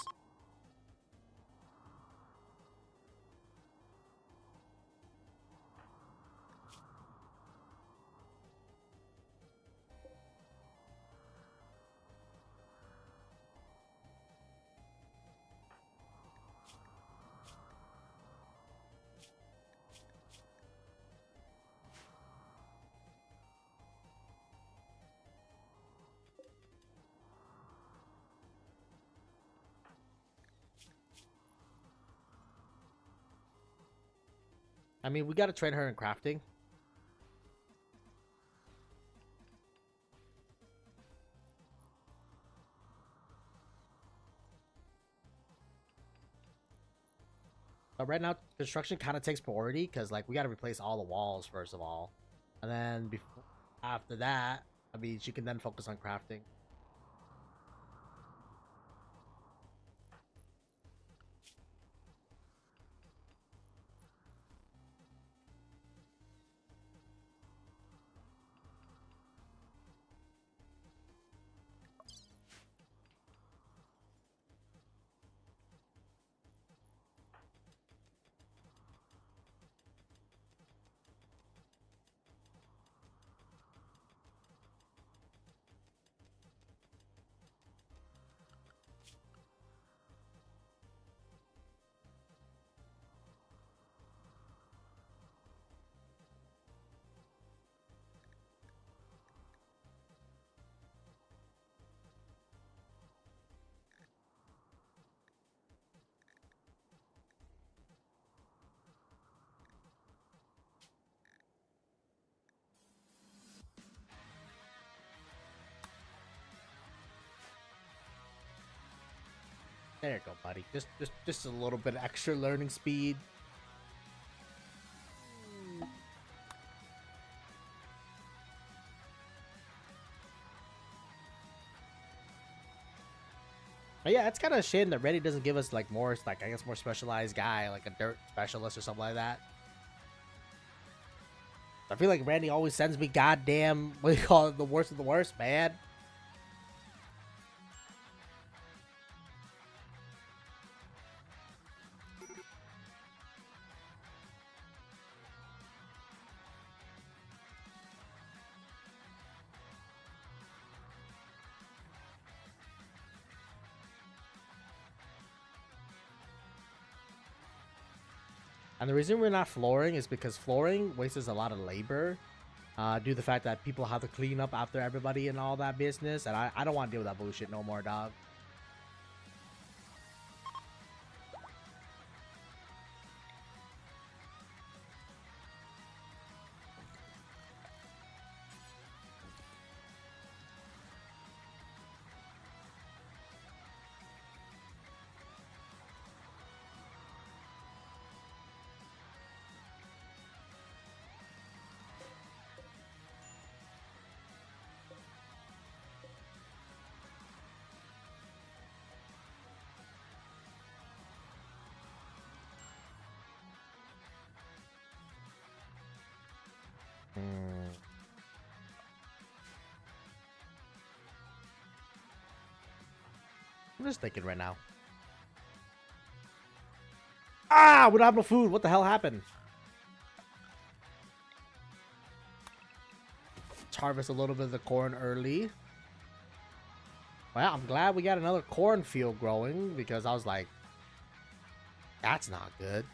I mean, we gotta train her in crafting. But right now, construction kind of takes priority because, like, we gotta replace all the walls first of all, and then before after that, I mean, she can then focus on crafting. There you go, buddy. Just a little bit extra learning speed. But yeah, it's kind of a shame that Reddit doesn't give us like more, like I guess more specialized guy, like a dirt specialist or something like that. I feel like Randy always sends me goddamn what do you call it, the worst of the worst, man. And the reason we're not flooring is because flooring wastes a lot of labor. Due to the fact that people have to clean up after everybody and all that business. And I don't want to deal with that bullshit no more, dog. I'm just thinking right now. Ah, we don't have no food. What the hell happened? Let's harvest a little bit of the corn early. Well, I'm glad we got another cornfield growing because I was like, that's not good.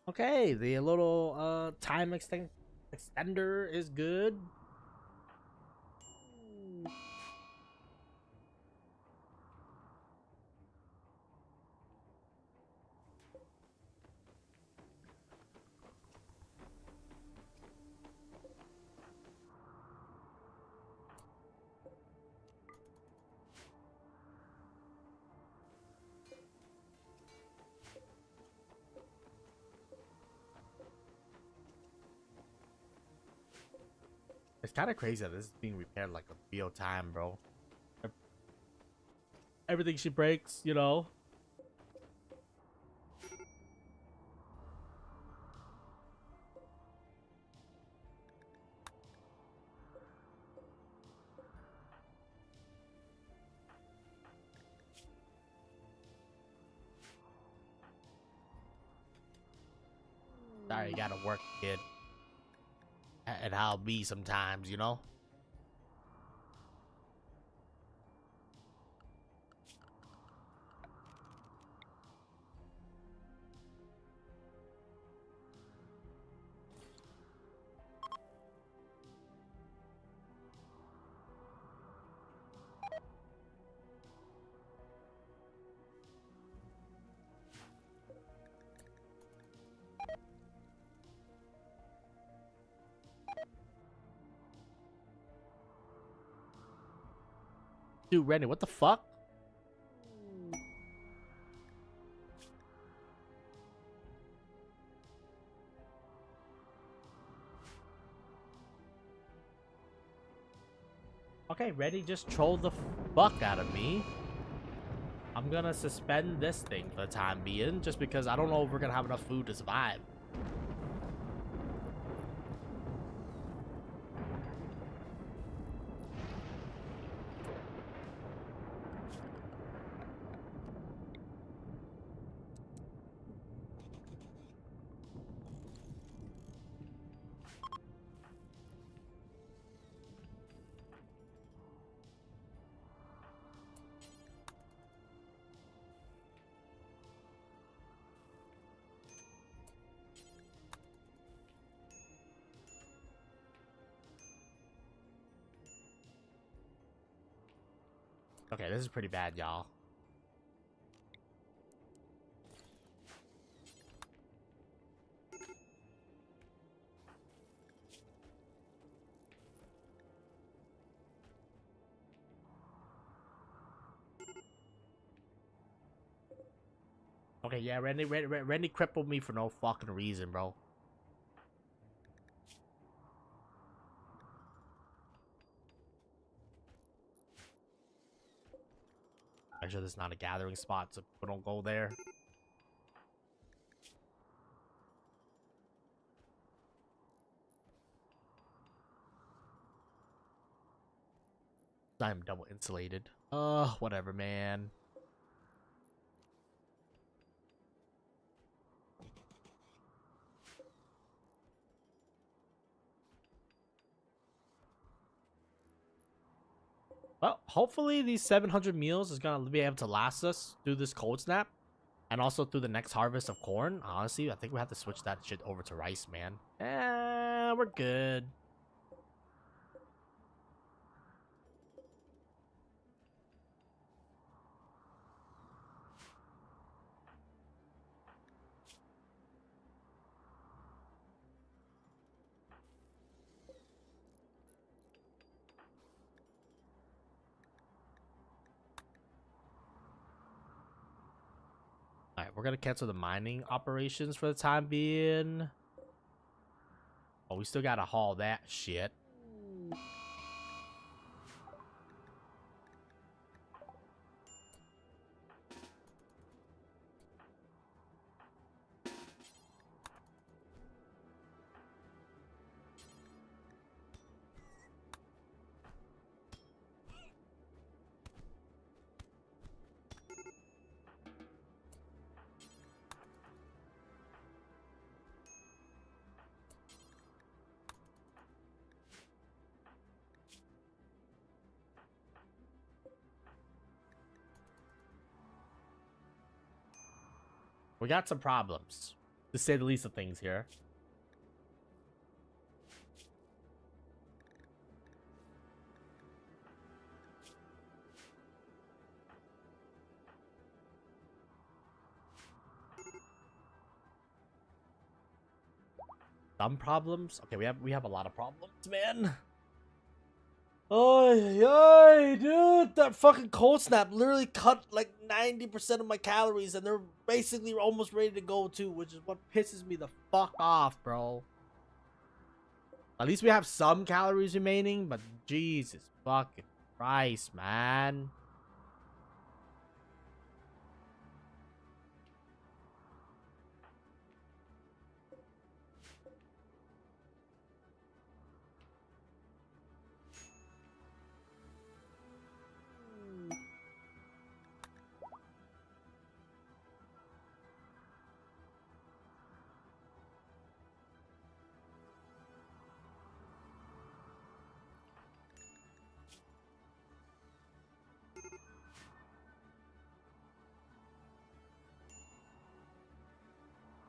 Okay, the little time extender is good. It's kind of crazy that this is being repaired like a real time, bro. Everything she breaks, you know. Sorry, you gotta work, kid. And I'll be sometimes, you know. Dude, Randy, what the fuck? Okay, Randy just trolled the fuck out of me. I'm gonna suspend this thing for the time being, just because I don't know if we're gonna have enough food to survive. Okay, this is pretty bad, y'all. Okay, yeah, Randy crippled me for no fucking reason, bro. Actually, this is not a gathering spot, so people don't go there. I'm double insulated. Whatever, man. Well, hopefully these 700 meals is gonna be able to last us through this cold snap. And also through the next harvest of corn. Honestly, I think we have to switch that shit over to rice, man. We're good. Alright, we're gonna cancel the mining operations for the time being. Oh, we still gotta haul that shit. We got some problems, to say the least of things here. Some problems? Okay, we have a lot of problems, man. Oh, dude, that fucking cold snap literally cut like 90% of my calories, and they're basically almost ready to go too, which is what pisses me the fuck off, bro. At least we have some calories remaining, but Jesus fucking Christ, man.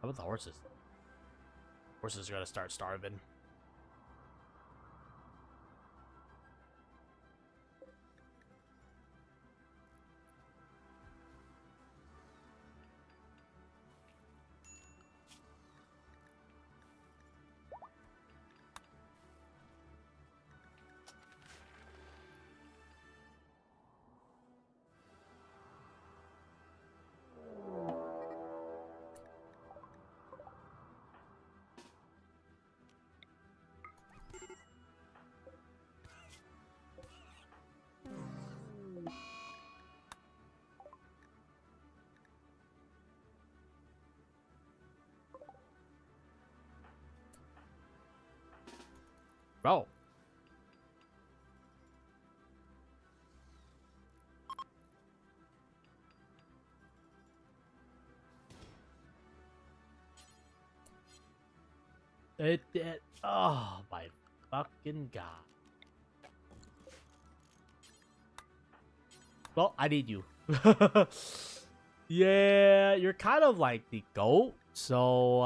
How about the horses? Horses are gonna start starving. Bro. Oh my fucking god. Well, I need you. Yeah, you're kind of like the GOAT. So,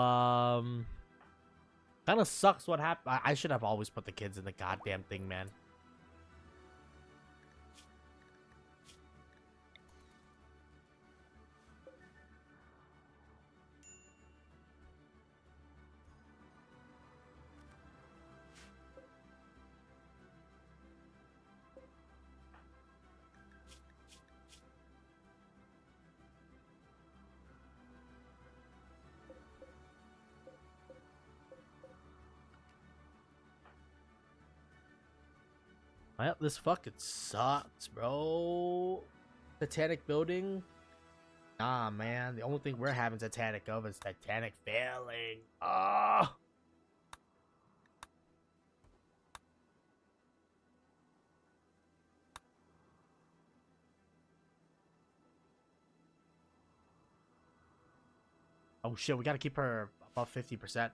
kind of sucks what happened. I should have always put the kids in the goddamn thing, man. Well, this fucking sucks, bro. Titanic building? Nah, man. The only thing we're having Titanic of is Titanic failing. Oh. Oh shit, we gotta keep her above 50%.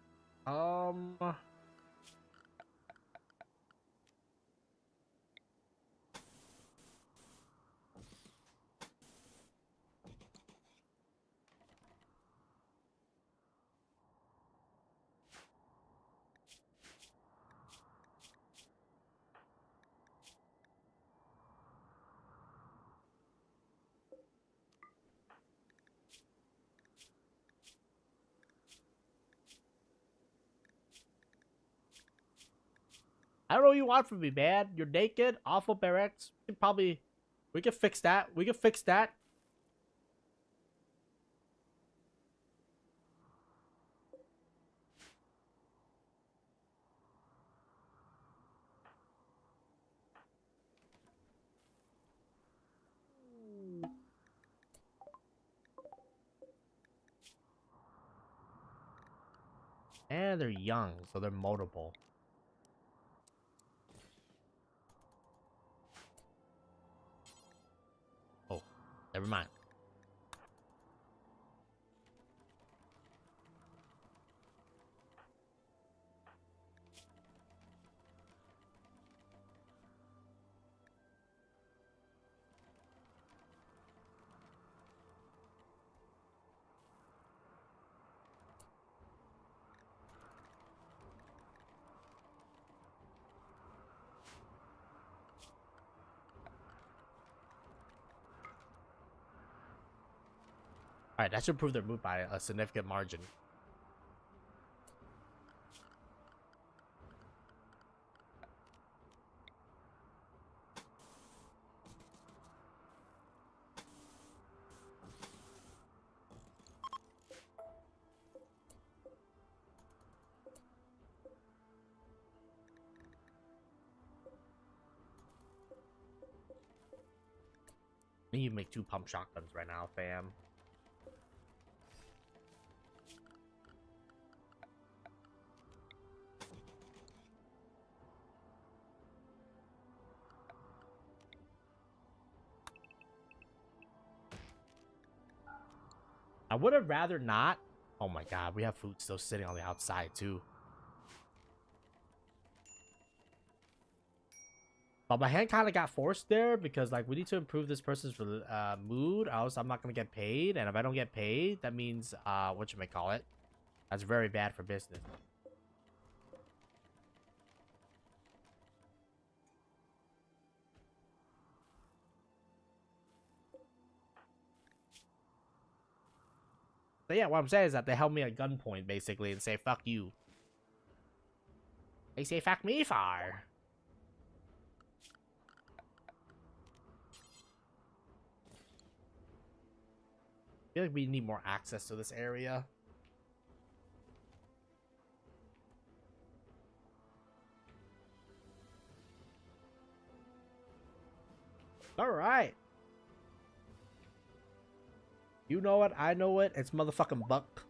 I don't know what you want from me, man. You're naked, awful barracks. We can fix that. We can fix that. And they're young, so they're moldable. Oh, never mind. Alright, that should improve their mood by a significant margin. I need to make 2 pump shotguns right now, fam. I would have rather not. Oh my god, we have food still sitting on the outside too. But my hand kind of got forced there because like we need to improve this person's mood, or else I'm not gonna get paid. And if I don't get paid, that means what you may call it. That's very bad for business. So yeah, what I'm saying is that they held me at gunpoint basically and say fuck you. They say fuck me far. I feel like we need more access to this area. All right. You know it. I know it. It's motherfucking Buck.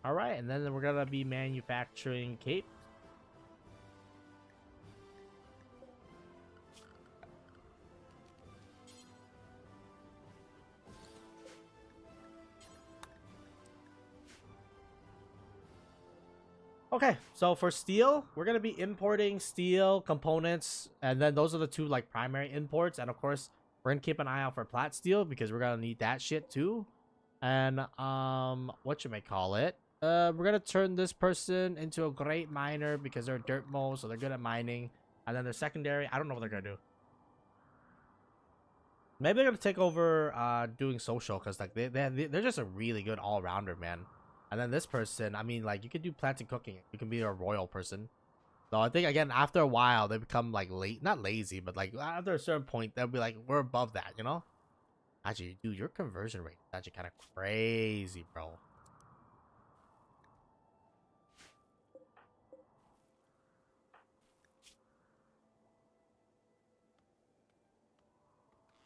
All right, and then we're gonna be manufacturing capes. Okay, so for steel, we're gonna be importing steel components, and then those are the 2 like primary imports. And of course, we're gonna keep an eye out for plat steel because we're gonna need that shit too. And what you may call it? We're gonna turn this person into a great miner because they're dirt moles, so they're good at mining. And then their secondary, I don't know what they're gonna do. Maybe they're gonna take over doing social because like they're just a really good all rounder, man. And then this person, I mean, like you can do plants and cooking. You can be a royal person. So I think again after a while they become like not lazy, but like after a certain point they'll be like we're above that, you know. Actually, dude, your conversion rate is actually kind of crazy, bro.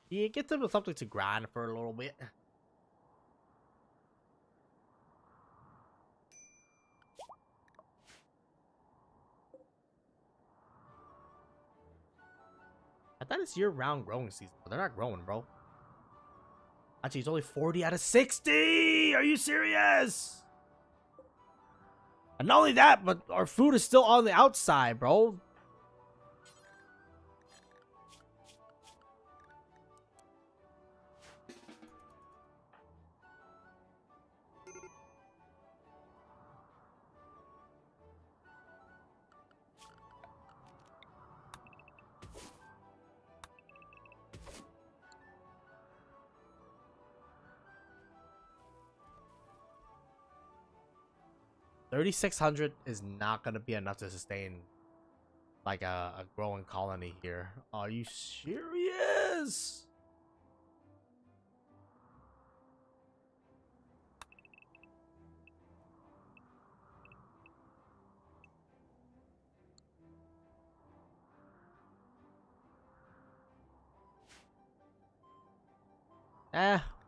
Yeah, get them something to grind for a little bit. I thought it's year-round growing season, but they're not growing, bro. Actually, it's only 40 out of 60. Are you serious? And not only that, but our food is still on the outside, bro. $3,600 is not gonna be enough to sustain like a growing colony here. Are you serious?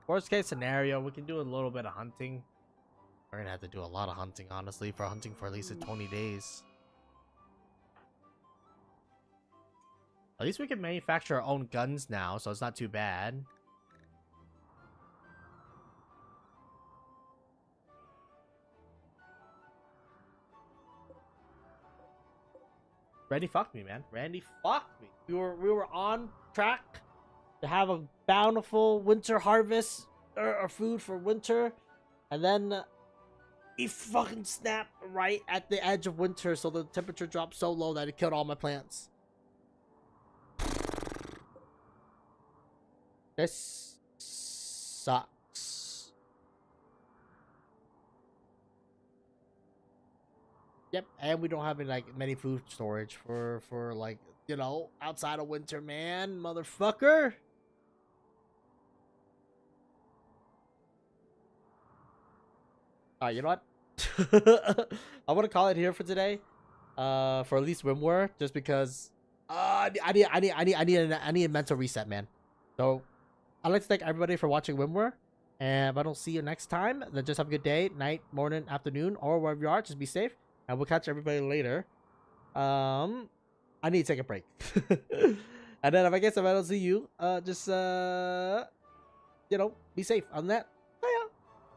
Worst case scenario, we can do a little bit of hunting. We're gonna have to do a lot of hunting, honestly, for hunting for at least 20 days. At least we can manufacture our own guns now, so it's not too bad. Randy fucked me, man. Randy fucked me. We were on track to have a bountiful winter harvest or food for winter, and then he fucking snapped right at the edge of winter, so the temperature dropped so low that it killed all my plants. This sucks. Yep, and we don't have any, like, many food storage for like, you know, outside of winter, man, motherfucker. Alright, you know what? I want to call it here for today. For at least RimWorld, just because I need a mental reset, man. So I'd like to thank everybody for watching RimWorld. And if I don't see you next time, then just have a good day, night, morning, afternoon, or wherever you are. Just be safe, and we'll catch everybody later. I need to take a break. And then if I don't see you, just you know, be safe. On that.